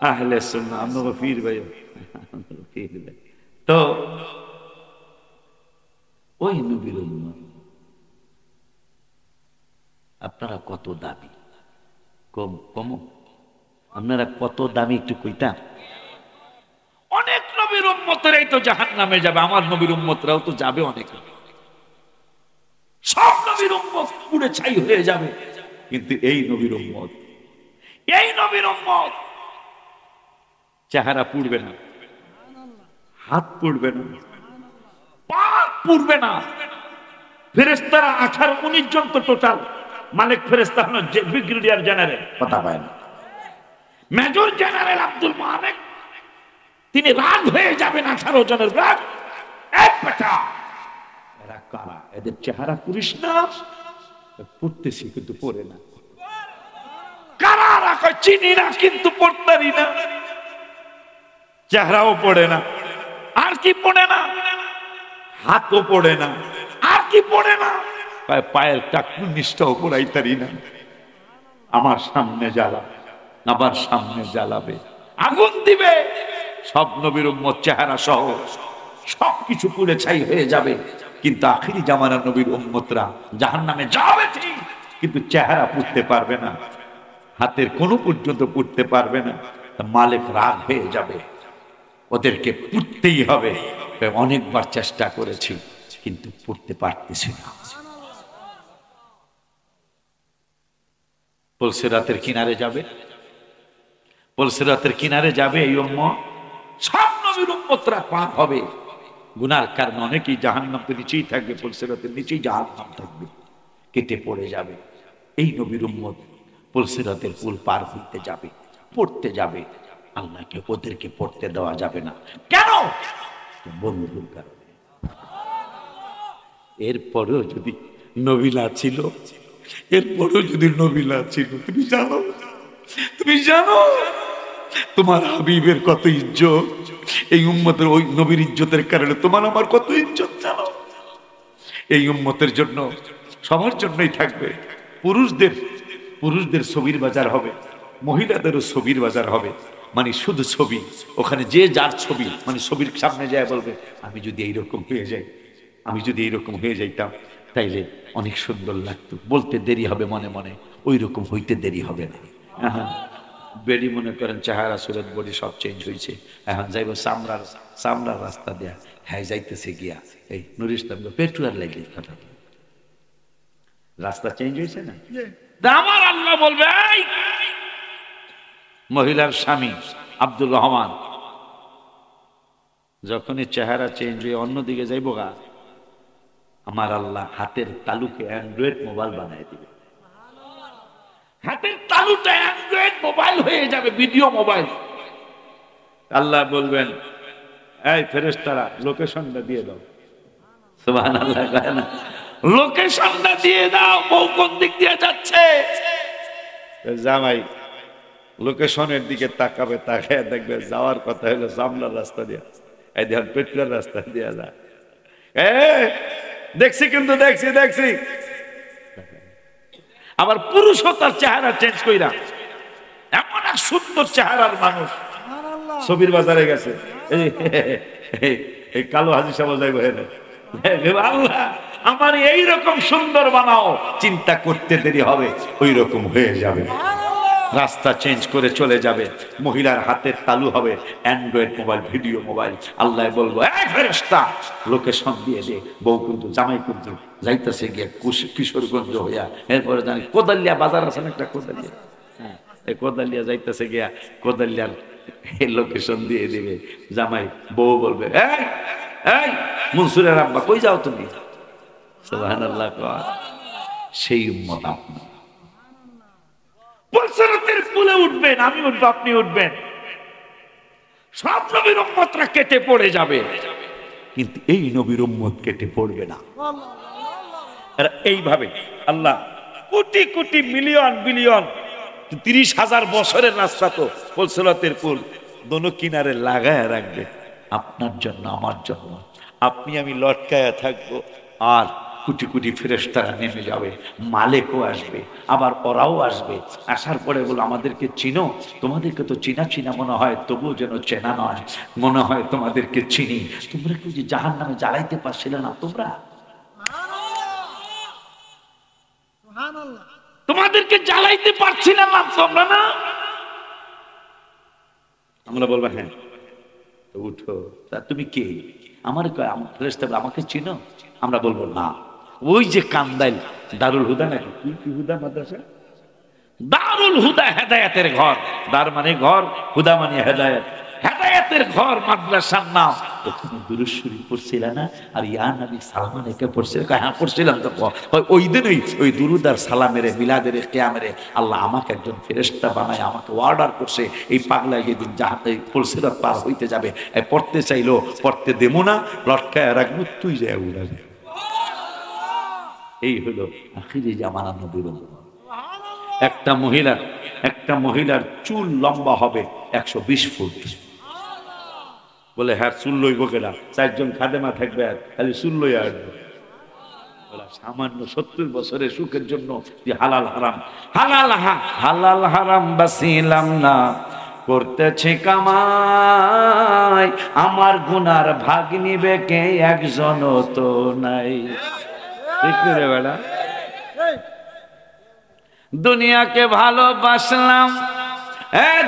আহলে সুন্নাহ, আমরা পীর ভাই, পীর ভাই। তো ওই নবীর উম্মত আপনারা কত দামি, কম কম আপনারা কত দামি একটু কইতাম। অনেক নবীর উম্মতরাই তো জাহান্নামে যাবে, আমার নবীর উম্মতরাও তো যাবে অনেক। সব নবীর উম্মত পুড়ে ছাই হয়ে যাবে, কিন্তু এই নবীর উম্মত, এই নবীর উম্মত চেহারা পুড়বে না, হাত পুড়বে না, পা পুড়বে না। ফেরেশতারা 18-19 জন তো টোটাল। মালিক ফেরেশতা হলো ব্রিগেডিয়ার জেনারেল, কথা পায় না। মেজর জেনারেল আব্দুল মালিক, তিনি রাগ হয়ে যাবেন 18 জনের রাগ। এক বেটা, এরা কারা? এদের চেহারা পুরিস না? পড়তেছি কিন্তু পড়ে না। কারা? রাখো চিনি না কিন্তু পড়তারি না, চেহারাও পড়ে না। আর কি পড়ে না? হাতও পড়ে না। আর কি পড়ে না? পায়ের টাকু নিষ্ঠাও পড়াইতারি না। আমার সামনে জ্বালাবে, আবার সামনে জ্বালাবে, আগুন দিবে। সব নবীর উম্মত চেহারা সহ সবকিছু পুড়ে ছাই হয়ে যাবে, কিন্তু আখিরি জামানার নবীর উম্মতরা জাহান্নামে যাবে ঠিক, কিন্তু চেহারা পুড়তে পারবে না, হাতের কোনো পর্যন্ত পুড়তে পারবে না। মালিক রাগ হয়ে যাবে, ওদেরকে পুড়তেই হবে। অনেকবার চেষ্টা করেছি কিন্তু পুড়তে পারতেছি না। পুলসিরাতের কিনারে যাবে, পুলসিরাতের কিনারে যাবে এই উম্মত, সব নবীর উম্মতরা পার হবে। গুনার কারণে অনেকেই জাহান্নামে নিচেই থাকবে, পুলসিরাতের নিচেই জাহান্নাম থাকবে, কেটে পড়ে যাবে। এই নবীর উম্মত পুলসিরাতের পুল পার হইতে যাবে, পড়তে যাবে। আল্লাহকে ওদেরকে পড়তে দেওয়া যাবে না। কেন? বন্ধুর কারণে। এরপরেও যদি নবীলা ছিল, এরপরেও যদি নবীলা ছিল, তুমি জানো, তুমি জানো তোমার হাবিবের কত ইজ্জত, এই উম্মতের ওই নবীর ইজ্জতের কারণে তোমার আমার কত ইজ্জত জানো। এই উম্মতের জন্য সবার জন্যই থাকবে। পুরুষদের ছবির বাজার হবে, মহিলাদেরও ছবির বাজার হবে। মানে শুধু ছবি, ওখানে যে যার ছবি, মানে ছবির সামনে যায় বলবে, আমি যদি এইরকম হয়ে যাই, আমি যদি এইরকম হয়ে যাইতাম তাইলে অনেক সুন্দর লাগতো। বলতে দেরি হবে মনে মনে, ওই রকম হইতে দেরি হবে না। বেডি মনে করেন চেহারা সুরত বডি সব চেঞ্জ হয়েছে, এখন যাইব চামড়ার রাস্তা দেয়া, হ্যাঁ যাইতেছে গিয়া এই নুর ইসলাম পেট্রোল লাগে, কথা রাস্তা চেঞ্জ হয়েছে না। আমার আল্লাহ বলবে, মহিলার স্বামী আব্দুর রহমান যখনই চেহারা চেঞ্জ হয়ে অন্যদিকে যাইব গা, আমার আল্লাহ হাতের তালুকে অ্যান্ড্রয়েড মোবাইল বানায় দিবে। হাতের তালুটা অ্যান্ড্রয়েড মোবাইল হয়ে যাবে, ভিডিও মোবাইল। আল্লাহ বলবেন, এই ফেরেশতারা লোকেশনটা দিয়ে দাও। সুবহানাল্লাহ, কয় না লোকেশনটা দিয়ে দাও, বউ কোন দিক দিয়ে যাচ্ছে। জামাই লোকেশনের দিকে তাকাবে, তাকায় দেখবে যাওয়ার কথা হলো সামলার রাস্তা দিয়া, এই দেখেন পেট্রোল রাস্তা দিয়া যা। দেখছি কিন্তু দেখছি। আবার পুরুষও তার চেহারা চেঞ্জ কইরা এমন এক সুন্দর চেহারার মানুষ ছবির বাজারে গেছে, এই কালো হাজি সাহেব যাইব, আল্লাহ আমার এইরকম সুন্দর বানাও, চিন্তা করতে দেরি হবে, ওই রকম হয়ে যাবে। রাস্তা চেঞ্জ করে চলে যাবে, মহিলার হাতের তালু হবে অ্যান্ড্রয়েড মোবাইল, ভিডিও মোবাইল। আল্লাহ বলবো, এই ফেরেশতা লোকেশন দিয়ে দে, বউ কিন্তু জামাই কিন্তু যাইতেছে গিয়ে কিশোরগঞ্জ হইয়া, এরপরে জানি কোদালিয়া বাজার আছে না একটা কোদালিয়া, হ্যাঁ এই কোদালিয়া যাইতেছে গিয়া কোদালিয়ার লোকেশন দিয়ে দিবে জামাই, বউ বলবে, এই এই মনসুরের আব্বা কই যাও তুমি? সুবহানাল্লাহ। সেই উম্মত আপনার পলসরাতের পুলে উঠবেন, আমি উঠবো, আপনি উঠবেন, সব নবীর উম্মতরা কেটে পড়ে যাবে, কিন্তু এই নবীর উম্মত কেটে পড়বে না। আর এইভাবে আল্লাহ কোটি কোটি মিলিয়ন বিলিয়ন 30,000 বছরের রাস্তা তো পলসরাতের পুল দোনো কিনারে লাগায় রাখবে আপনার জন্য, আমার জন্য। আপনি আমি লটকায়া থাকবো, আর কোটি কোটি ফেরেশতারা নেমে যাবে, মালিকও আসবে, আবার ওরাও আসবে। আসার পরে বলো, আমাদেরকে চিনো? তোমাদেরকে তো চিনা চিনা মনে হয়, তবুও যেন চেনা নয়, মনে হয় তোমাদেরকে চিনি। তোমরা কি যে জাহান্নামে জ্বালাইতে পারছিলে না? তোমাদেরকে জ্বালাইতে পারছিলাম না তোমরা না? আমরা বলবো হ্যাঁ। তো উঠো, তা তুমি কে? আমার ফেরেশতা আমাকে চিনো? আমরা বলবো না। ওই যে কান্দাইল দারুল হুদা, নাকি কি হুদা মাদ্রাসা, দারুল হুদা হেদায়েতের ঘর, দার মানে ঘর, হুদা মানে হেদায়েত, হেদায়েতের ঘর মাদ্রাসার নাম। ওখানে দুরূদ শরীফ পড়ছিল না? আর ইয়া নবী সালাম একে পড়ছিল? হ্যাঁ পড়ছিলাম। তো ওই দিনই ওই দুরূদ আর সালামের মিলাদের কিয়ামের আল্লাহ আমাকে একজন ফেরেশতা বানায় আমাকে অর্ডার করছে, এই পাগলা যেদিন যাহাতে পলসিরাত পার হইতে যাবে, পড়তে চাইলো, পড়তে দেবো না, লটকায় রাখবো, তুই যায় উড়াবে। এই হলো আখিরি জামানা নবীর উম্মত। একটা মহিলার চুল লম্বা হবে 120 ফুট। বলে হ্যাঁ চুল লইব কেনা? 4 জন খাদেমা থাকবে, আর খালি চুল লইয়া আসবে। সামান্য 70 বছরের সুখের জন্য হালাল হারাম, হালাল হারাম বাসিলাম না, করতেছে কামাই, আমার গুনার ভাগ নিবে কে? একজনও তো নাই। ঠিক রে বেড়া? দুনিয়াকে ভালোবাসলাম,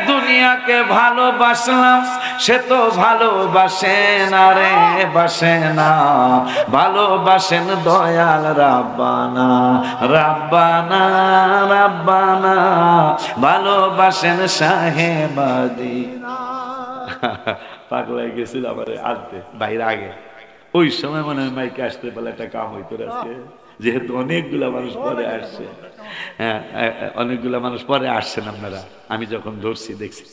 দুনিয়াকে ভালোবাসলাম, সে তো ভালোবাসে না রে, বাসে না। ভালোবাসেন দয়াল রাব্বানা, রাব্বানা রাব্বানা, ভালোবাসেন শাহে মদিনা। পাগলাই গেছিল আমার আসতে বাইরে আগে, ওই সময় মনে হয় মাইকে আসতে বলে একটা কাম হইতো আজকে, যেহেতু অনেকগুলা মানুষ পরে আসছে। হ্যাঁ অনেকগুলা মানুষ পরে আসছেন আপনারা, আমি যখন ধরছি দেখছি,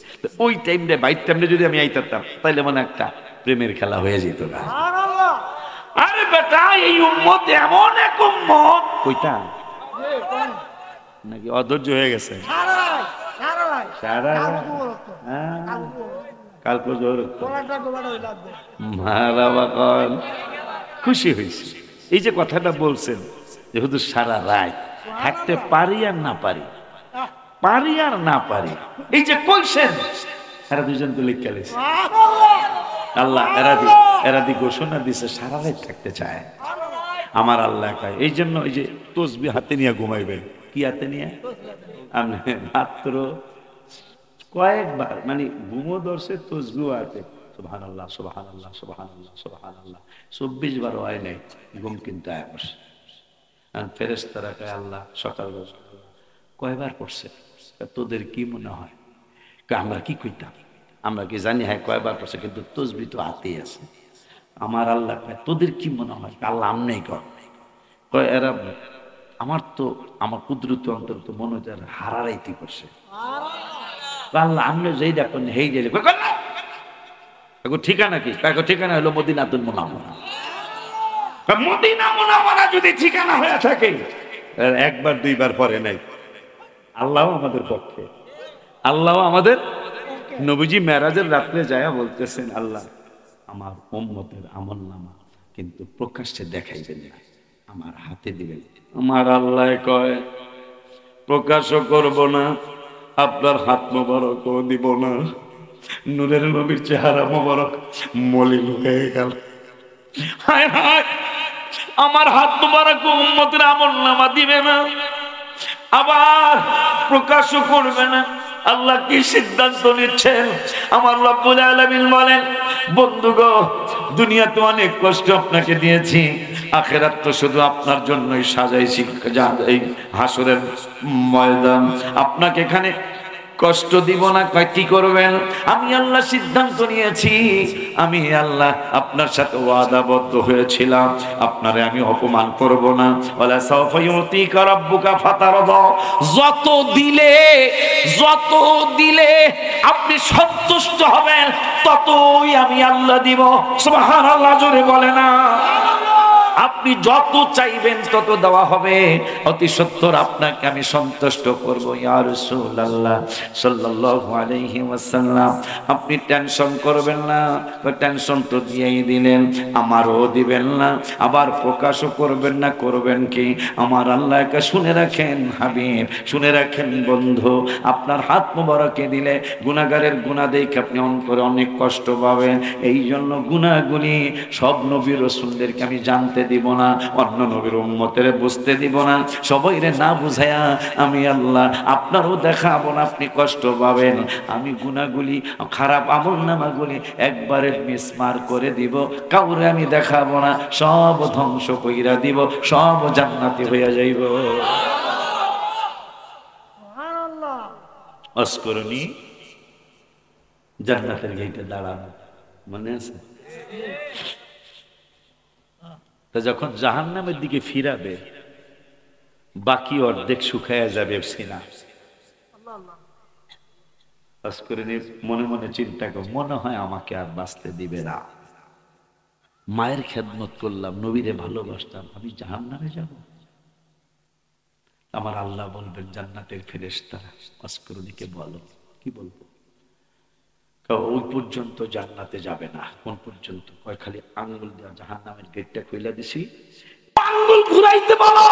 ওই টাইমটা বাইর টাইমটা যদি আমি আইতাম তাইলে মনে একটা প্রেমের খেলা হয়ে যেত না। আরে বেটা এই উম্মত এমন এক উম্মত, কইতা নাকি অধৈর্য হয়ে গেছে? কালকে খুশি হয়েছে এই যে কথাটা বলছেন, যেহেতু সারা রাত হাঁটতে পারি আর না পারি, পারি আর না পারি, এই যে কইছেন এরা দুজন তো লিখে গেছে। আল্লাহ এরাদি ঘোষণা দিছে সারা রাত থাকতে চায় আমার আল্লাহ কয়। এই জন্য এই যে তসবিহ হাতে নিয়ে ঘুমাইবেন। কি হাতে নিয়ে? আপনি মাত্র কয়েকবার মানে ঘুমো ধরছে তসবিহ হাতে, সুবহানাল্লাহ সুবহানাল্লাহ সুবহানাল্লাহ সুবহানাল্লাহ 24 বার হয় নাই, ঘুম কিন্তু আয়া পড়ছে। ফেরেশতারা কয় আল্লাহ সকাল কয়বার পড়ছে? তোদের কি মনে হয়? আমরা কি কইতাম? আমরা কি জানি হ্যাঁ কয়বার পড়ছে, কিন্তু তসবিহ তো হাতেই আছে। আমার আল্লাহ কয় তোদের কি মনে হয়? আল্লাহ আমনেই কয় এরা আমার তো আমার কুদরত অন্তত মনে হচ্ছে হারারাইতে করছে। আল্লাহ আমনে যেই দেখেন হেই যাইলে ঠিকানা কি? ঠিকানা হলো মদিনাতুল মুনাওয়ারা। মদিনা মুনাওয়ারা যদি ঠিকানা হয়ে থাকে, একবার দুইবার পরে নাই, আল্লাহ আমাদের পক্ষে, আল্লাহ আমাদের। নবীজি মেরাজের রাত্রে যায় বলতেছেন আল্লাহ আমার উম্মতের আমলনামা কিন্তু প্রকাশ্যে দেখাইবেন না, আমার হাতে দিবেন। আমার আল্লাহ কয় প্রকাশও করব না, আপনার হাত মোবারকও দিব না। নূরের নবীর চেহারা মোবারক মলিন হয়ে গেল। হায় হায়, আমার হাত মোবারক উম্মতের আমলনামা দিবে না, আবার প্রকাশও করবে না। আল্লাহ কি সিদ্ধান্ত নিচ্ছেন? আমার রব্বুল আলামিন বলেন, বন্ধু গো, দুনিয়াতে অনেক কষ্ট আপনাকে দিয়েছি, আখিরাত তো শুধু আপনার জন্যই সাজাইছি। এই হাসরের ময়দান আপনাকে এখানে কষ্ট দিব না। কয় কি করবেন? আমি আল্লাহ সিদ্ধান্ত নিয়েছি, আমি আল্লাহ আপনার সাথে ওয়াদাবদ্ধ হয়েছিলাম, আপনারে আমি অপমান করব না। ওয়ালা সাওফা ইউতিকা রাব্বুকা ফাতারদা, যত দিলে আপনি সন্তুষ্ট হবেন ততই আমি আল্লাহ দিব। সুবহানাল্লাহ, জোরে বলে না। আপনি যত চাইবেন তত দেওয়া হবে। অতি সত্বর আপনাকে আমি সন্তুষ্ট করব। ইয়া রাসূলুল্লাহ সাল্লাল্লাহু আলাইহি ওয়াসাল্লাম, আপনি টেনশন করবেন না। টেনশন তো দিয়েই দিলেন, আমারও দিবেন না, আবার প্রকাশও করবেন না। করবেন কি? আমার আল্লাহকে শুনে রাখেন হাবিব, শুনে রাখেন বন্ধু, আপনার হাত মোবারকে দিলে গুনাহগারের গুনাহ দেখে আপনি অন্তরে অনেক কষ্ট পাবেন। এই জন্য গুনাহগুলি সব নবী রাসূলদেরকে আমি জানতে দিব না, অন্য নবীর উম্মতের বুঝতে দিব না, সবাইরে না বুঝায়া আমি আল্লাহ আপনারও দেখাবো না, আপনি কষ্ট পাবেন। আমি গুনাহগুলি, খারাপ আমলনামাগুলি একবারে মিসমার করে দিব, কাউরে আমি দেখাবো না, সব ধ্বংস কইরা দিব, সব জান্নাতি হইয়া যাইব। সুবহানাল্লাহ। অস্করণী জান্নাতের গেটে দাঁড়ানো, মনে আছে? যখন জাহান্নামের দিকে ফিরাবে, বাকি অর্ধেক শুকায়া যাবে সিনা। মনে মনে চিন্তা কর, মনে হয় আমাকে আর বাঁচতে দিবে না। মায়ের খেদমত করলাম, নবীরে ভালোবাসতাম, আমি জাহান্নামে যাব? আমার আল্লাহ বলবেন জান্নাতের ফেরেশতারা, অস্করণীকে বলো। কি বলবো? ওই পর্যন্ত জান্নাতে যাবে না। কোন পর্যন্ত? কয় খালি আঙ্গুল দেওয়া জাহান্নামের গেটটা খুলে দিছি, আঙ্গুল ঘুরাইতে বলো।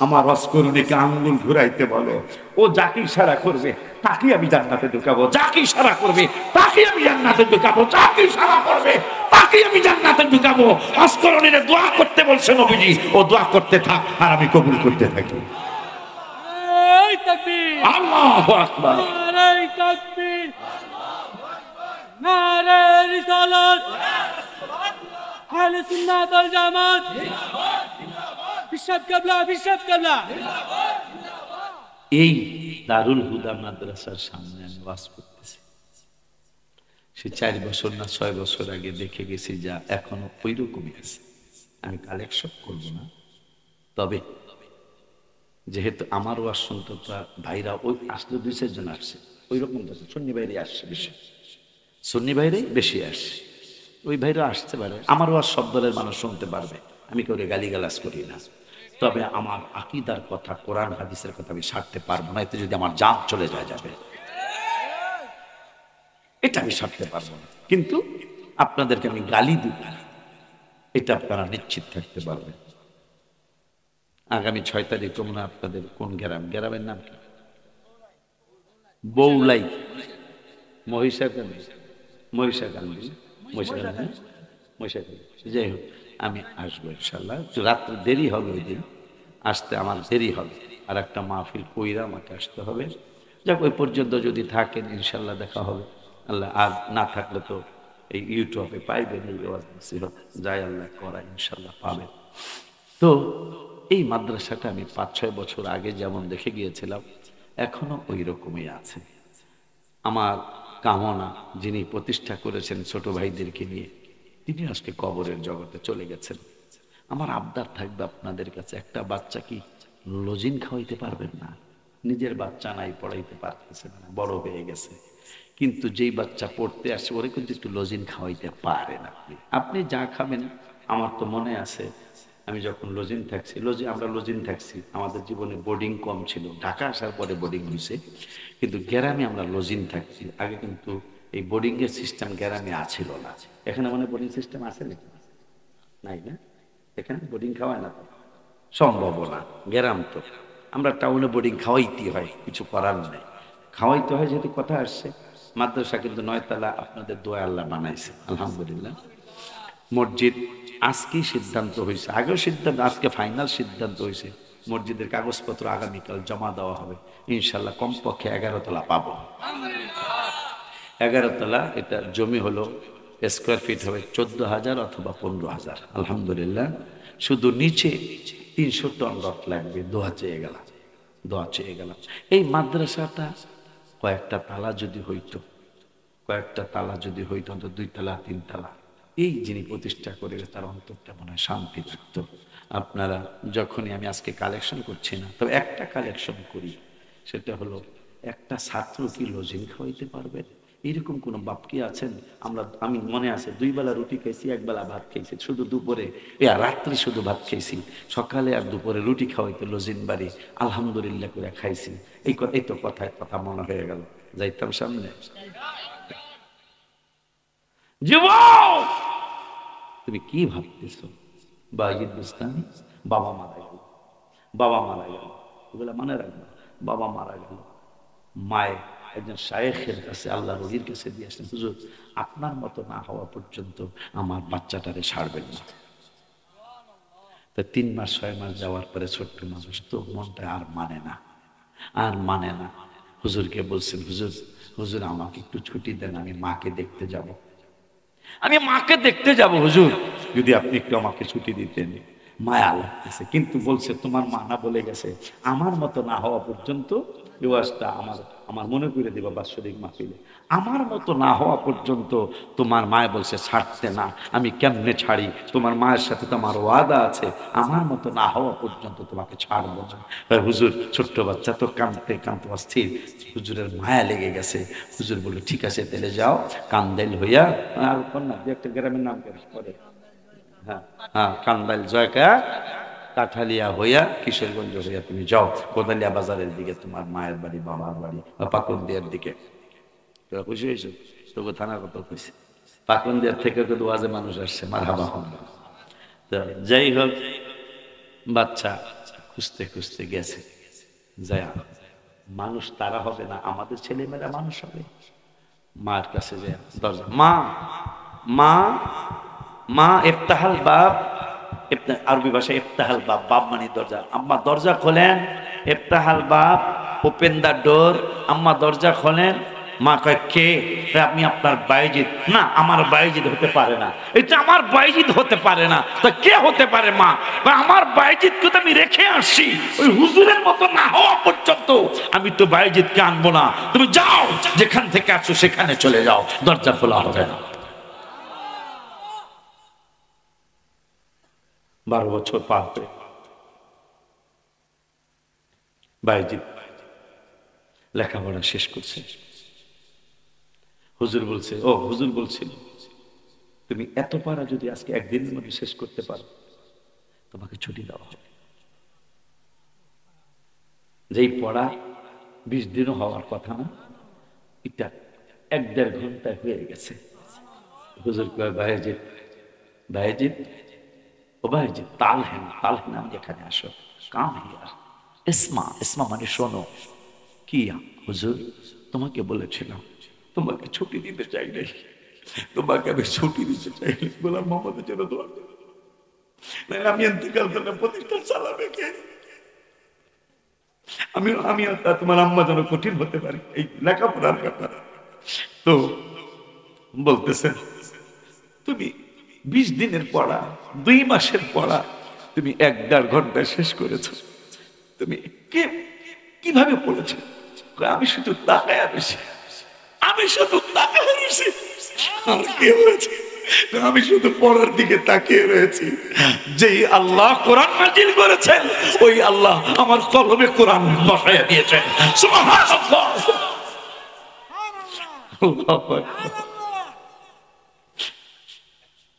আমার অস্করণীকে আঙ্গুল ঘুরাইতে বলো। ও যাকে ইশারা করবে তাকে আমি জান্নাতে ঢুকাবো, যাকে ইশারা করবে তাকে আমি জান্নাতে ঢুকাবো, যাকে ইশারা করবে তাকে আমি জান্নাতে ঢুকাবো। অস্করণীরে দোয়া করতে বলছে নবীজি, ও দোয়া করতে থাক আর আমি কবুল করতে থাকি। আল্লাহু আকবার, নারে তাকবীর, নারে রিসালাত, আহলে সুন্নাত ওয়াল জামাত, বিশ্বত কিবলা, বিশ্বত কিবলা। এই দারুল হুদা মাদ্রাসার সামনে আমি ওয়াজ করতেছি। সে 4 বছর না 6 বছর আগে দেখে গেছি, যা এখনো ওই রকমই আছে। আমি কালেকশন করব না, তবে যেহেতু আমার ওয়াজ শুনতে ভাইরা ওই আসলে 2-4 জন আসছে, ওই রকম সুন্নি ভাইরাই আসছে বেশি, সুন্নি ভাইরাই বেশি আসছে। ওই ভাইরা আসতে পারে, আমার ওয়াজ সব দলের মানুষ শুনতে পারবে, আমি করে গালিগালাজ করি না। তবে আমার আকীদার কথা, কোরআন হাদিসের কথা আমি ছাড়তে পারবো না। এতে যদি আমার জান চলে যায় যাবে, এটা আমি ছাড়তে পারবো না। কিন্তু আপনাদেরকে আমি গালি দিব, এটা আপনারা নিশ্চিত থাকতে পারবেন। আগামী 6 তারিখ তোমরা আপনাদের কোন গ্রাম, গ্রামের নাম কি? বৌলাই, মহিষাকান্দি, মহিষাকান্দি, মহিষাকান্দি, মহিষাকান্দি। যাই হোক, আমি আসবো ইনশাল্লাহ। রাত্রে দেরি হবে, ওই দিন আসতে আমার দেরি হবে, আর একটা মাহফিল কইরা আমাকে আসতে হবে। যাক, ওই পর্যন্ত যদি থাকেন ইনশাল্লাহ দেখা হবে। আল্লাহ আর না থাকলে তো এই ইউটিউবে পাইবেন, এই যাই আল্লাহ করা ইনশাল্লাহ পাবেন। তো এই মাদ্রাসাটা আমি 5-6 বছর আগে যেমন দেখে গিয়েছিলাম, এখনো ওই রকমই আছে। আমার কামনা, যিনি প্রতিষ্ঠা করেছেন ছোট ভাইদেরকে নিয়ে, তিনি আজকে কবরের জগতে চলে গেছেন। আমার আবদার থাকবে আপনাদের কাছে, একটা বাচ্চা কি লজিন খাওয়াইতে পারবেন না? নিজের বাচ্চা নাই, পড়াইতে পারতেছেন না, বড় হয়ে গেছে, কিন্তু যেই বাচ্চা পড়তে আসে ওরে কিন্তু একটু লজিন খাওয়াইতে পারেন। আপনি যা খাবেন, আমার তো মনে আছে আমি যখন লজিন থাকছি, আমরা লজিন থাকছি, আমাদের জীবনে বোর্ডিং কম ছিল, ঢাকা আসার পরে বোর্ডিং হয়েছে, কিন্তু গ্রামে আমরা লজিন থাকছি। আগে কিন্তু এই বোর্ডিং এর সিস্টেম গ্রামে আছিল না। এখানে মানে বোর্ডিং সিস্টেম আছে নাকি? নাই না? এখানে বোর্ডিং খাওয়ায় না, সম্ভব না। গ্রাম তো, আমরা টাউনে বোর্ডিং খাওয়াইতে হয়, কিছু করার নেই, খাওয়াইতে হয়। যেহেতু কথা আসছে, মাদ্রাসা কিন্তু 9 তলা আপনাদের দোয়া আল্লাহ বানাইছে, আলহামদুলিল্লাহ। মসজিদ আজকেই সিদ্ধান্ত হয়েছে, আগেও সিদ্ধান্ত, আজকে ফাইনাল সিদ্ধান্ত হয়েছে মসজিদের কাগজপত্র আগামীকাল জমা দেওয়া হবে, ইনশাল্লাহ কমপক্ষে 11 তলা পাবো। 11 তলা, এটা জমি হলো স্কোয়ার ফিট হবে 14,000 অথবা 15,000। আলহামদুলিল্লাহ। শুধু নিচে 300 টন রড লাগবে। দোয়া চেয়ে গেলাম। এই মাদ্রাসাটা কয়েকটা তালা যদি হইতো, অন্তত 2 তালা 3 তালা, এই যিনি প্রতিষ্ঠা করে তার অন্তরটা মনে হয় শান্তি লাগতো। আপনারা যখনই, আমি আজকে কালেকশন করছি না, তবে একটা কালেকশন করি, সেটা হলো একটা ছাত্র কি লজিং খাওয়াইতে পারবে? এরকম কোন বাপ কি আছেন? আমি মনে আছে 2 বেলা রুটি খাইছি, 1 বেলা ভাত খাইছি, শুধু দুপুরে রাত্রি শুধু ভাত খাইছি, সকালে আর দুপুরে রুটি খাওয়াইতে লজিন বাড়ি, আলহামদুলিল্লাহ করে খাইছি। এই তো কথায় কথা মনে হয়ে গেল, যাইতাম সামনে। যুবক, তুমি কি ভাবতেছো? বাজিদ বুস্তানি বাবা মারা গেল, ওগুলা মনে রাখবে। বাবা মারা গেল, মায়ের একজন শায়েখের কাছে, আল্লাহ রহির কাছে দিয়ে আসলেন, হুজুর আপনার মতো না হওয়া পর্যন্ত আমার বাচ্চাটারে ছাড়বেন না। তা 3 মাস 6 মাস যাওয়ার পরে ছোট্ট মানুষ তো মনটা আর মানে না। হুজুরকে বলছেন, হুজুর আমাকে একটু ছুটি দেন, আমি মাকে দেখতে যাব হুজুর, যদি আপনি একটু আমাকে ছুটি দিতেন। মায়া লাগতেছে, কিন্তু বলছে তোমার মা না বলে গেছে আমার মতো না হওয়া পর্যন্ত, আমার মনে করে দিবা বাৎসরিক মাহফিলে, আমার মতো না হওয়া পর্যন্ত তোমার মায় বলছে ছাড়তে না, আমি কেমনে ছাড়ি? তোমার মায়ের সাথে তো আমার ওয়াদা আছে, আমার মতো না হওয়া পর্যন্ত তোমাকে ছাড়বো না। হুজুর, ছোট্ট বাচ্চা তো কাঁদতে অস্থির, হুজুরের মায়া লেগে গেছে। হুজুর বললো ঠিক আছে তাহলে যাও, কান্দাইল হইয়া, আর না একটা গ্রামের নাম করে, হ্যাঁ কান্দাইল জয়কা কাঠালিয়া হইয়া কিশোরগঞ্জ হইয়া তুমি যাও কোদালিয়া বাজারের দিকে, তোমার মায়ের বাড়ি, বাবার বাড়ি, বা পাকুন্দিয়ার দিকে। তোরা খুশি হয়েছ? তোকে থানার কথা কইছে, পাকুন্দিয়ার থেকে তো ওয়াজে মানুষ আসছে, মারহাবা হন। তো যাই হোক, বাচ্চা খুঁজতে গেছে, যায় মানুষ তারা হবে না, আমাদের ছেলেমেয়েরা মানুষ হবে। মার কাছে যায়, দরজা, মা ইফতাহাল বাব, আরবি ভাষায় ইফতাহাল বাব, বাব মানে দরজা। আম্মা দরজা খোলেন, ইফতাহাল বাব, ওপেন দা ডোর। আম্মা দরজা খোলেন। মা কয় কে? আপনি আপনার বাইজিদ। না, আমার বাইজিদ হতে পারে না, এটা আমার বাইজিদ হতে পারে না। তা কে হতে পারে? মা। আমার বাইজিদকে তো আমি রেখে আসছি, ওই হুজুরের মতো না হওয়া পর্যন্ত আমি তো বাইজিদকে আনবো না। তুমি যাও, যেখান থেকে আসো সেখানে চলে যাও, দরজা খোলা হবে না। 12 বছর পার হয়ে বাইজিদ লেখাপড়া শেষ করছে। হুজুর বলছিল তুমি এত পারা যদি আজকে একদিনের মধ্যে শেষ করতে পারো, তোমাকে ছুটি দেওয়া হবে। যেই পড়া 20 দিনও হওয়ার কথা না, এটা 1-1.5 ঘন্টায় হয়ে গেছে। হুজুর কয় বাইজিদ ও বাইজিদ, তাল হেন আমি এখানে আসো, কাম হিয়ার, ইসমা মানে শোনো। কি হুজুর? তোমাকে বলেছিলাম তোমাকে ছুটি দিতে চাই নাই, তোমাকে আমি ছুটি দিতে চাই গোলাম মোহাম্মদের জন্য দোয়া করো, আমি ইন্তেকাল করলে প্রতিষ্ঠান চালাবে কে? আমি তোমার আম্মা যেন কঠিন হতে পারি এই লেখাপড়ার ব্যাপারে। তো বলতেছে তুমি 20 দিনের পড়া, 2 মাসের পড়া তুমি 1-1.5 ঘন্টায় শেষ করেছো। তুমি কিভাবে পড়েছো? আমি শুধু তাকায় রয়েছি, আর কি হয়েছে? আমি শুধু পড়ার দিকে তাকিয়ে রয়েছি। যেই আল্লাহ কোরআন নাযিল করেছেন, ওই আল্লাহ আমার কলমে কোরআন বসাইয়া দিয়েছেন। সুবহানাল্লাহ।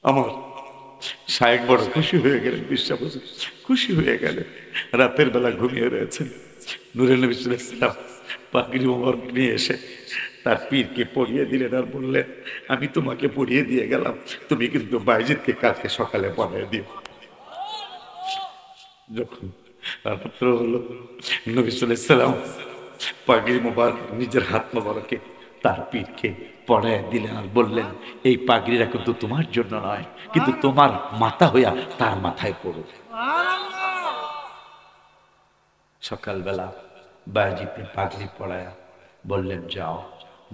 আমার শায়েখ বড় খুশি হয়ে গেলেন, বিশ্বাস খুশি হয়ে গেলেন। রাতের বেলা ঘুমিয়ে রয়েছেন। নূরে নবী সাল্লাল্লাহু আলাইহি ওয়াসাল্লাম পাগড়ি মোবারক নিয়ে এসে তার পীরকে পড়িয়ে দিলেন আর বললেন, আমি তোমাকে পড়িয়ে দিয়ে গেলাম, তুমি কিন্তু বাইজিদকে কালকে সকালে পড়িয়ে দিও। যখন রাত্র হলো, নবী সাল্লাল্লাহু আলাইহি ওয়াসাল্লাম পাগড়ি মোবারক নিজের হাত মোবারকে তার পীরকে পড়ায় দিলেন আর বললেন, এই পাগড়িটা কিন্তু তোমার জন্য নয়, কিন্তু তোমার মাথা হইয়া তার মাথায় পড়বে। সকালবেলা বায়াজিতে পাগড়ি পড়ায়া বললেন, যাও,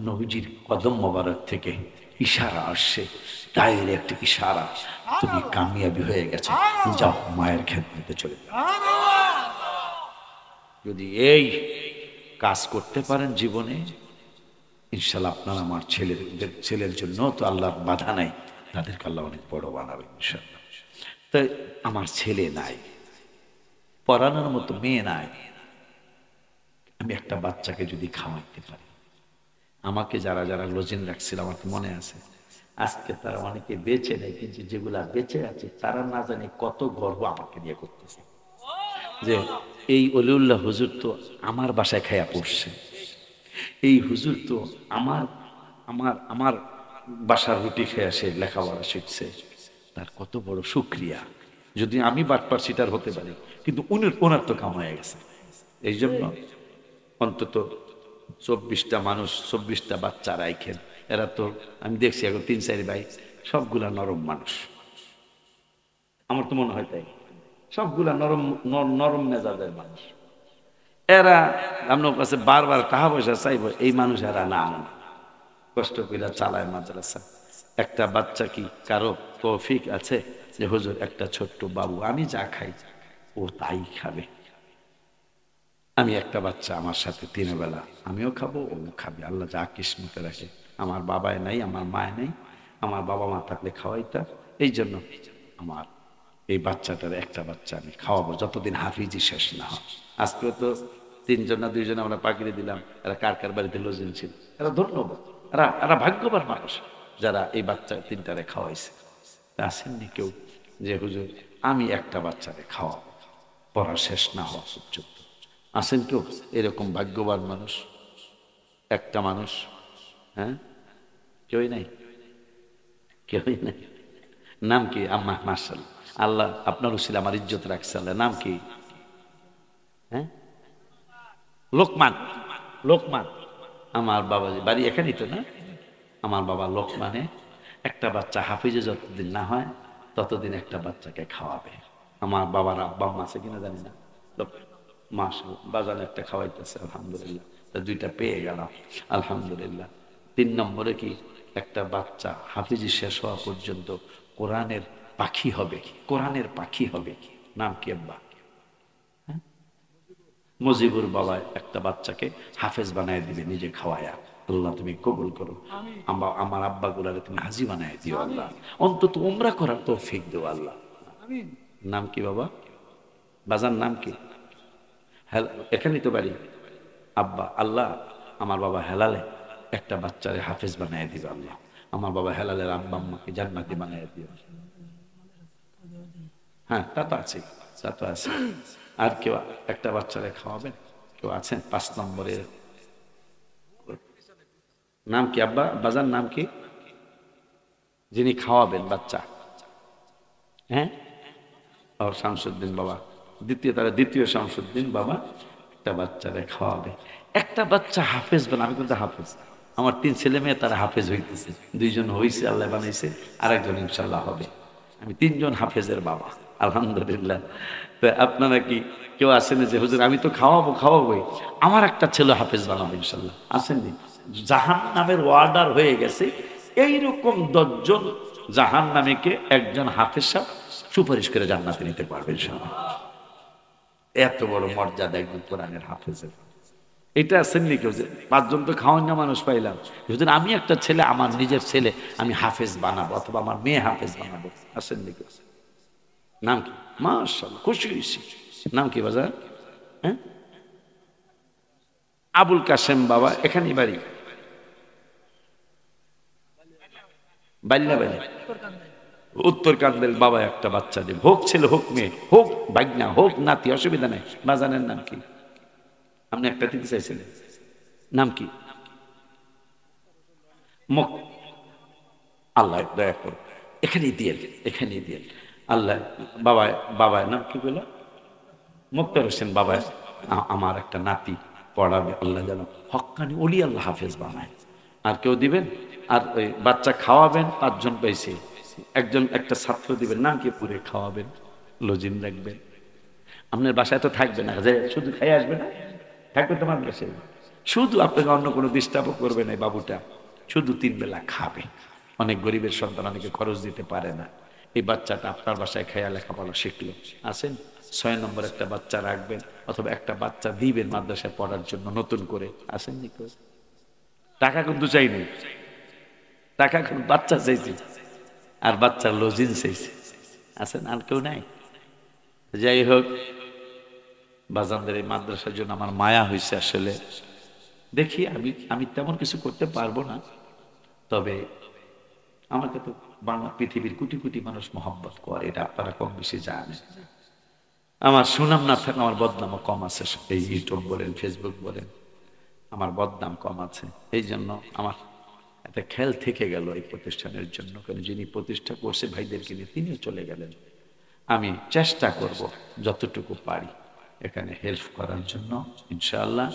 নবীজির কদম মোবারক থেকে ইশারা আসছে, ডাইরেক্ট ইশারা, তুমি কামিয়াবি হয়ে গেছে, যাও মায়ের খেদমতে চলে যাও। যদি এই কাজ করতে পারেন জীবনে, ইনশাল্লাহ আপনার আমার ছেলের জন্য তো আল্লাহর বাধা নাই, তাদেরকে আল্লাহ অনেক বড় বানাবে ইনশাল্লাহ। তাই আমার ছেলে নাই, পড়ানোর মতো মেয়ে নাই, আমি একটা বাচ্চাকে যদি খাওয়াইতে পারি, আমাকে যারা যারা লজিন রাখছিল আমার তো মনে আছে, আজকে তারা অনেকে বেঁচে নেই, কিন্তু যেগুলা বেঁচে আছে তারা না জানি কত গর্ব আমাকে নিয়ে করতেছে, যে এই অলিউল্লাহ হুজুর তো আমার বাসায় খাইয়া পড়ছে, এই হুজুর তো আমার আমার আমার বাসার রুটি খেয়ে সে লেখাপড়া শিখছে, তার কত বড় শুকরিয়া। যদি আমি বাটপার সিটার হতে পারি, কিন্তু ওনার তো কামায় গেছে। এই জন্য অন্তত 24টা মানুষ, 24টা বাচ্চা রাইখেন, এরা তো আমি দেখছি এখন 3-4 ভাই সবগুলা নরম মানুষ, আমার তো মনে হয় তাই, সবগুলা নরম নরম মেজাজের মানুষ। এরা আপনার কাছে বারবার টাকা পয়সা চাইব, এই মানুষ এরা না, কষ্ট করে চালায় মাদ্রাসা। একটা বাচ্চা কি কারো তৌফিক আছে যে হুজুর একটা ছোট্ট বাবু, আমি যা খাই ও তাই খাবে, আমি একটা বাচ্চা আমার সাথে 3 বেলা আমিও খাবো ও খাবে, আল্লাহ যা কিসমতে রাখে। আমার বাবায় নাই, আমার মায় নাই, আমার বাবা মা থাকলে খাওয়াইতাম। এই জন্য আমার এই বাচ্চাটার একটা বাচ্চা আমি খাওয়াবো যতদিন হাফিজি শেষ না হয়। আজকে তো 3 জন না 2 জন আমরা পাকিয়ে দিলাম, এরা কার কার বাড়িতে লজিন ছিল, এরা ধন্যবাদ, এরা ভাগ্যবান মানুষ যারা এই বাচ্চা 3টারে খাওয়াইছে। আসেননি কেউ যে হুজুর আমি একটা বাচ্চারে খাওয়াবো পড়া শেষ না হওয়া পর্যন্ত? আসেন কেউ এরকম ভাগ্যবান মানুষ? একটা মানুষ, হ্যাঁ, কেউই নাই, কেউই নাই। নাম কি? আম্মা, মাশাআল্লাহ, আল্লাহ আপনার উসিলা আমার ইজ্জত রাখছে আল্লাহ। নাম কি? হ্যাঁ, লোকমান। লোকমান আমার বাবাজি বাড়ি এখানেই তো না? আমার বাবা লোকমানে একটা বাচ্চা হাফিজে যতদিন না হয় ততদিন একটা বাচ্চাকে খাওয়াবে। আমার বাবার আব্বা আম্মা আছে কিনা জানি না, মাশাআল্লাহ বাজারে একটা খাওয়াইতেছে, আলহামদুলিল্লাহ, তা 2টা পেয়ে গেলাম আলহামদুলিল্লাহ। 3 নম্বরে কি একটা বাচ্চা হাফিজি শেষ হওয়া পর্যন্ত কোরআনের পাখি হবে, কোরআনের পাখি হবে। নাম কি আব্বা? মজিবুর বাবা একটা বাচ্চাকে হাফেজ বানায় দিবে নিজে খাওয়ায়া। আল্লাহ তুমি কবুল করো, আমার আব্বা গুলারে তুমি হাজি বানায় দিও আল্লাহ, অন্তত উমরা করার তৌফিক দিও আল্লাহ। নাম কি বাবা? বাজার নাম কি? এখানেই তো বাড়ি। আব্বা আল্লাহ আমার বাবা হেলালে একটা বাচ্চারে হাফেজ বানায় দিবে আল্লাহ, আমার বাবা হেলালের আব্বা আম্মাকে জান্নাতি বানায় দিও। হ্যাঁ, তা তো আছে, তা তো আছে। আর কেউ একটা বাচ্চারে খাওয়াবেন? কেউ আছেন? 5 নম্বরের নাম কি আব্বা? বাজার নাম কি যিনি খাওয়াবেন বাচ্চা? হ্যাঁ, ও শামসুদ্দিন বাবা, দ্বিতীয় শামসুদ্দিন বাবা একটা বাচ্চারে খাওয়াবে। একটা বাচ্চা হাফেজ বানা, আমি কিন্তু হাফেজ, আমার 3 ছেলে মেয়ে তারা হাফেজ হইতেছে, 2 জন হয়েছে আল্লাহ বানাইছে, আরেকজন ইনশাল্লাহ হবে। আমি 3 জন হাফেজের বাবা আলহামদুলিল্লাহ। তো আপনারা কি কেউ আসেন যে হুজুর আমি তো খাওয়াবোই, আমার একটা ছেলে হাফেজ বানাবো ইনশাল্লাহ? আসেননি? জাহান্নামের ওয়ার্ডার হয়ে গেছে এইরকম 10 জন জাহান্নামীকে একজন হাফেজ সাহেব সুপারিশ করে জান্নাতে নিতে পারবে ইনশাল্লাহ। এত বড় মর্যাদা একজন কোরআনের হাফেজের। এটা আসেননি কেউ যে 5 জন তো খাওয়ান না মানুষ পাইলাম, হুজুর আমি একটা ছেলে, আমার নিজের ছেলে আমি হাফেজ বানাবো, অথবা আমার মেয়ে হাফেজ বানাবো? আসেননি কেউ? নাম কি? মাশাআল্লাহ, খুশি হয়েছি। নাম কি বাজার? হ্যাঁ, আবুল কাসেম বাবা, এখানেই বাড়ি। বাল্যা বাড়ি উত্তর কান্দেল বাবা একটা বাচ্চা দেব, হোক ছেলে হোক মেয়ে, হোক ভাগনা হোক নাতি, অসুবিধা নেই। বাজানের নাম কি? আপনি একটা দিতে চাইছিলেন, নাম কি? আল্লাহ দয়া করো, এখানেই দিয়ে, এখানেই দিয়ে আল্লাহ। বাবার নাম কি বলল? মুক্তার হোসেন বাবা, আমার একটা নাতি পড়াবে, আল্লাহ যেন হক্কানি ওলি আল্লাহ হাফেজ বানায়। আর কেউ দিবেন? আর ওই বাচ্চা খাওয়াবেন, 5 জন পাইছে, একজন একটা ছাত্র দিবেন, নাম কি? পুরে খাওয়াবেন, লজিন রাখবেন। আপনার বাসায় তো থাকবে না যে শুধু খাই আসবে না, থাকবে তো মাদ্রাসায়, শুধু আপনাকে অন্য কোনো ডিস্টার্বও করবে না। বাবুটা শুধু 3 বেলা খাবে। অনেক গরিবের সন্তান, অনেকে খরচ দিতে পারে না। এই বাচ্চাটা আপনার বাসায় খাইয়া লেখাপড়া শিখলো, আসেন 6 নম্বর একটা বাচ্চা রাখবেন, অথবা একটা বাচ্চা দিবেন মাদ্রাসায় পড়ার জন্য নতুন করে, আসেন নি? টাকা কিন্তু চাইনি, টাকা কিন্তু বাচ্চা চাইছি, আর বাচ্চার লজিন চাইছি, আসেন? আর কেউ নাই। যাই হোক, বাজানদের এই মাদ্রাসার জন্য আমার মায়া হয়েছে আসলে। দেখি আমি তেমন কিছু করতে পারবো না, তবে আমাকে তো বাংলা পৃথিবীর কোটি কোটি মানুষ মহব্বত করে, এটা আপনারা কম বেশি জানেন। আমার সুনাম না থাকলে আমার বদনামও কম আছে, এই ইউটিউব বলেন, ফেসবুক বলেন, আমার বদনাম কম আছে। এই জন্য আমার একটা খেয়াল থেকে গেল এই প্রতিষ্ঠানের জন্য, কারণ যিনি প্রতিষ্ঠা করছে ভাইদেরকে নিয়ে, তিনিও চলে গেলেন। আমি চেষ্টা করব যতটুকু পারি এখানে হেল্প করার জন্য, ইনশাআল্লাহ।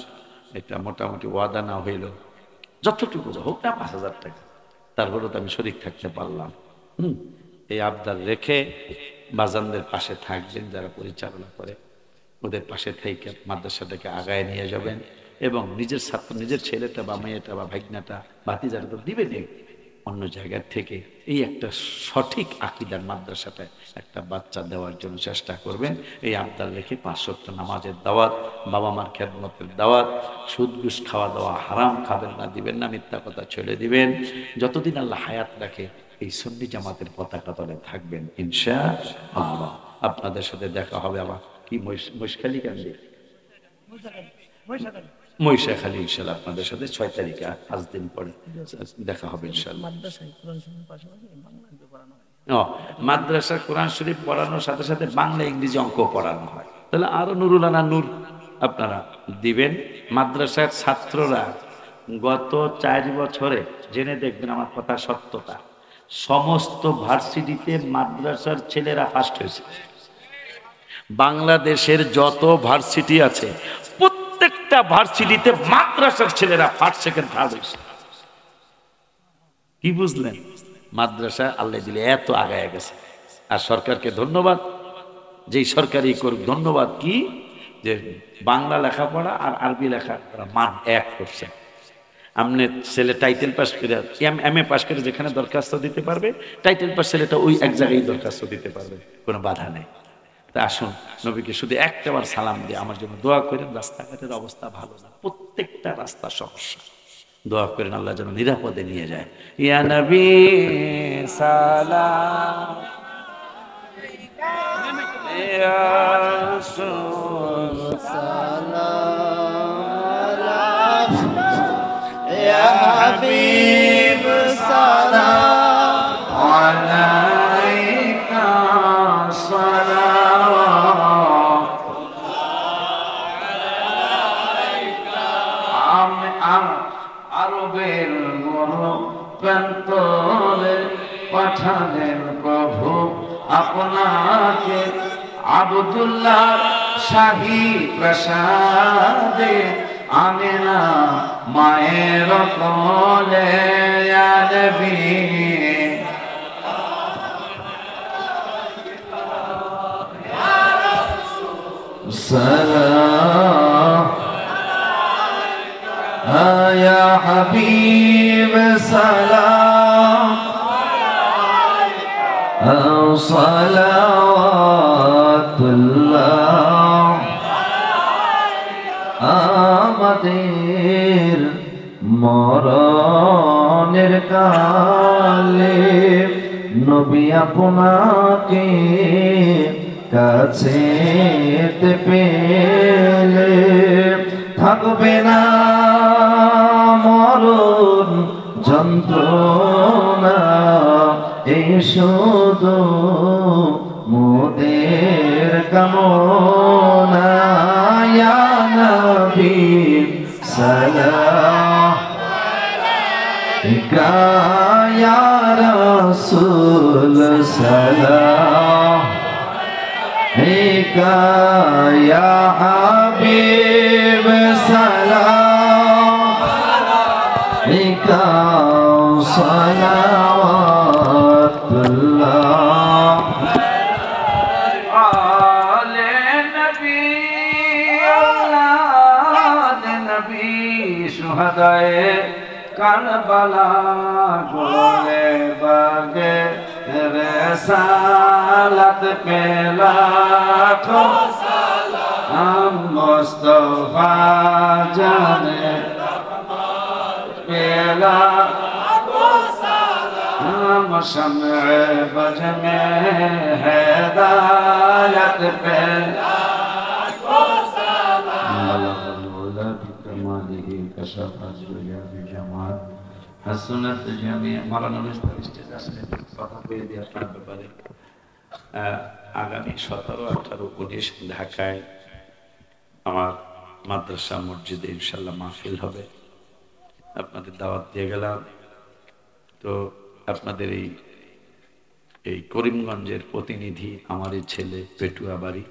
এটা মোটামুটি ওয়াদা না হইল, যতটুকু হোক না 5,000 টাকা, তারপরেও তো আমি শরীক থাকতে পারলাম। এই আবদার রেখে বাজানদের পাশে থাকবেন, যারা পরিচালনা করে ওদের পাশে থেকে মাদ্রাসাটাকে আগায় নিয়ে যাবেন, এবং নিজের ছাত্র, নিজের ছেলেটা বা মেয়েটা বা ভাগনাটা ভাতিজারা তো দিবেন অন্য জায়গার থেকে, এই একটা সঠিক আকীদার মাদ্রাসাটায় একটা বাচ্চা দেওয়ার জন্য চেষ্টা করবেন। এই আবদার রেখে 5 ওয়াক্ত নামাজের দাওয়াত, বাবা মার খেদমতের দাওয়াত, সুদ ঘুষ খাওয়া দাওয়া হারাম খাবেন না, দিবেন না, মিথ্যা কথা ছেড়ে দিবেন। যতদিন আল্লাহ হায়াত রাখে এই সুন্নি জামাতের পতাকা তলে থাকবেন ইনশাআল্লাহ। আপনাদের সাথে দেখা হবে আবার কি মহিষখালী কান্দি, মহিষাখালী, ইনশাআল্লাহ আপনাদের সাথে 6 তারিখে 5 দিন পরে দেখা হবে ইনশাআল্লাহ। মাদ্রাসায় কোরআন শরীফ পড়ানোর সাথে সাথে বাংলা ইংরেজি অঙ্ক পড়ানো হয়, তাহলে আরো নুরুলানা নূর আপনারা দিবেন। মাদ্রাসার ছাত্ররা গত 4 বছরে, জেনে দেখবেন আমার কথা সত্যতা, সমস্ত ভার্সিটিতে মাদ্রাসার ছেলেরা ফার্স্ট হয়েছে। বাংলাদেশের যত ভার্সিটি আছে প্রত্যেকটা ভার্সিটিতে মাদ্রাসার ছেলেরা ফার্স্ট, সেকেন্ড, থার্ড হয়েছে। কি বুঝলেন? মাদ্রাসা আল্লাহ দিলে এত আগায় গেছে। আর সরকারকে ধন্যবাদ, যেই সরকারই করুক ধন্যবাদ, কি যে বাংলা লেখাপড়া আর আরবি লেখাপড়া মান এক করছে। আপনি ছেলে টাইটেল পাস করে, এমএ পাস করে যেখানে দরখাস্ত দিতে পারবে, টাইটেল পাস ছেলেটা ওই এক জায়গায় দরখাস্ত দিতে পারবে, কোনো বাধা নেই। তা আসুন, নবীকে শুধু একটাবার সালাম দিয়ে আমার জন্য দোয়া করেন। রাস্তাঘাটের অবস্থা ভালো না, প্রত্যেকটা রাস্তা সমস্যা, দোয়া করেন আল্লাহ যেন নিরাপদে নিয়ে যায়। ইয়া নবী সালাম, ইয়া রাসূল সালাম, ইয়া হাবিব সালাম আলাইকা সালাওয়াত আরবের প্রান্তরে পাঠালেন প্রভু আপনাকে, আব্দুল্লাহ শাহী প্রসাদে আমিনা মায়ের কোলে, ইয়া নবী সালাম, ইয়া হাবিব সালাম, সালাওয়াতুল্লাহ আমাদের মরণের কালে নবী আপনাকে কাছে পেলে থাকবে না মরণ যন্ত্রণা, এই শুধু মোদের কামনা, ইয়া নবী সালাম আলাইকা, ইয়া রাসূল সালাম আলাইকা, ইয়া হাবিব সালাম আলাইকা, সালাওয়াতুল্লাহ আলা নবী শুহাদায়ে কারবালা গোলে বাগে রেসালাত পেলা খো সালাম মুস্তাফা জানে পেলা हम शम्अ बज में हिदायत पे हसनत जमीअ मौलाना स्टेज আসলে কথা বলে দিয়ে আপনার ব্যাপারে আগামী 17, 18, 19 ঢাকায় আমার মাদ্রাসা মসজিদে ইনশাআল্লাহ মাহফিল হবে। আপনাদের দাওয়াত দিয়ে গেলাম। তো আপনাদের এই করিমগঞ্জের প্রতিনিধি আমার এই ছেলে পেটুয়া বাড়ি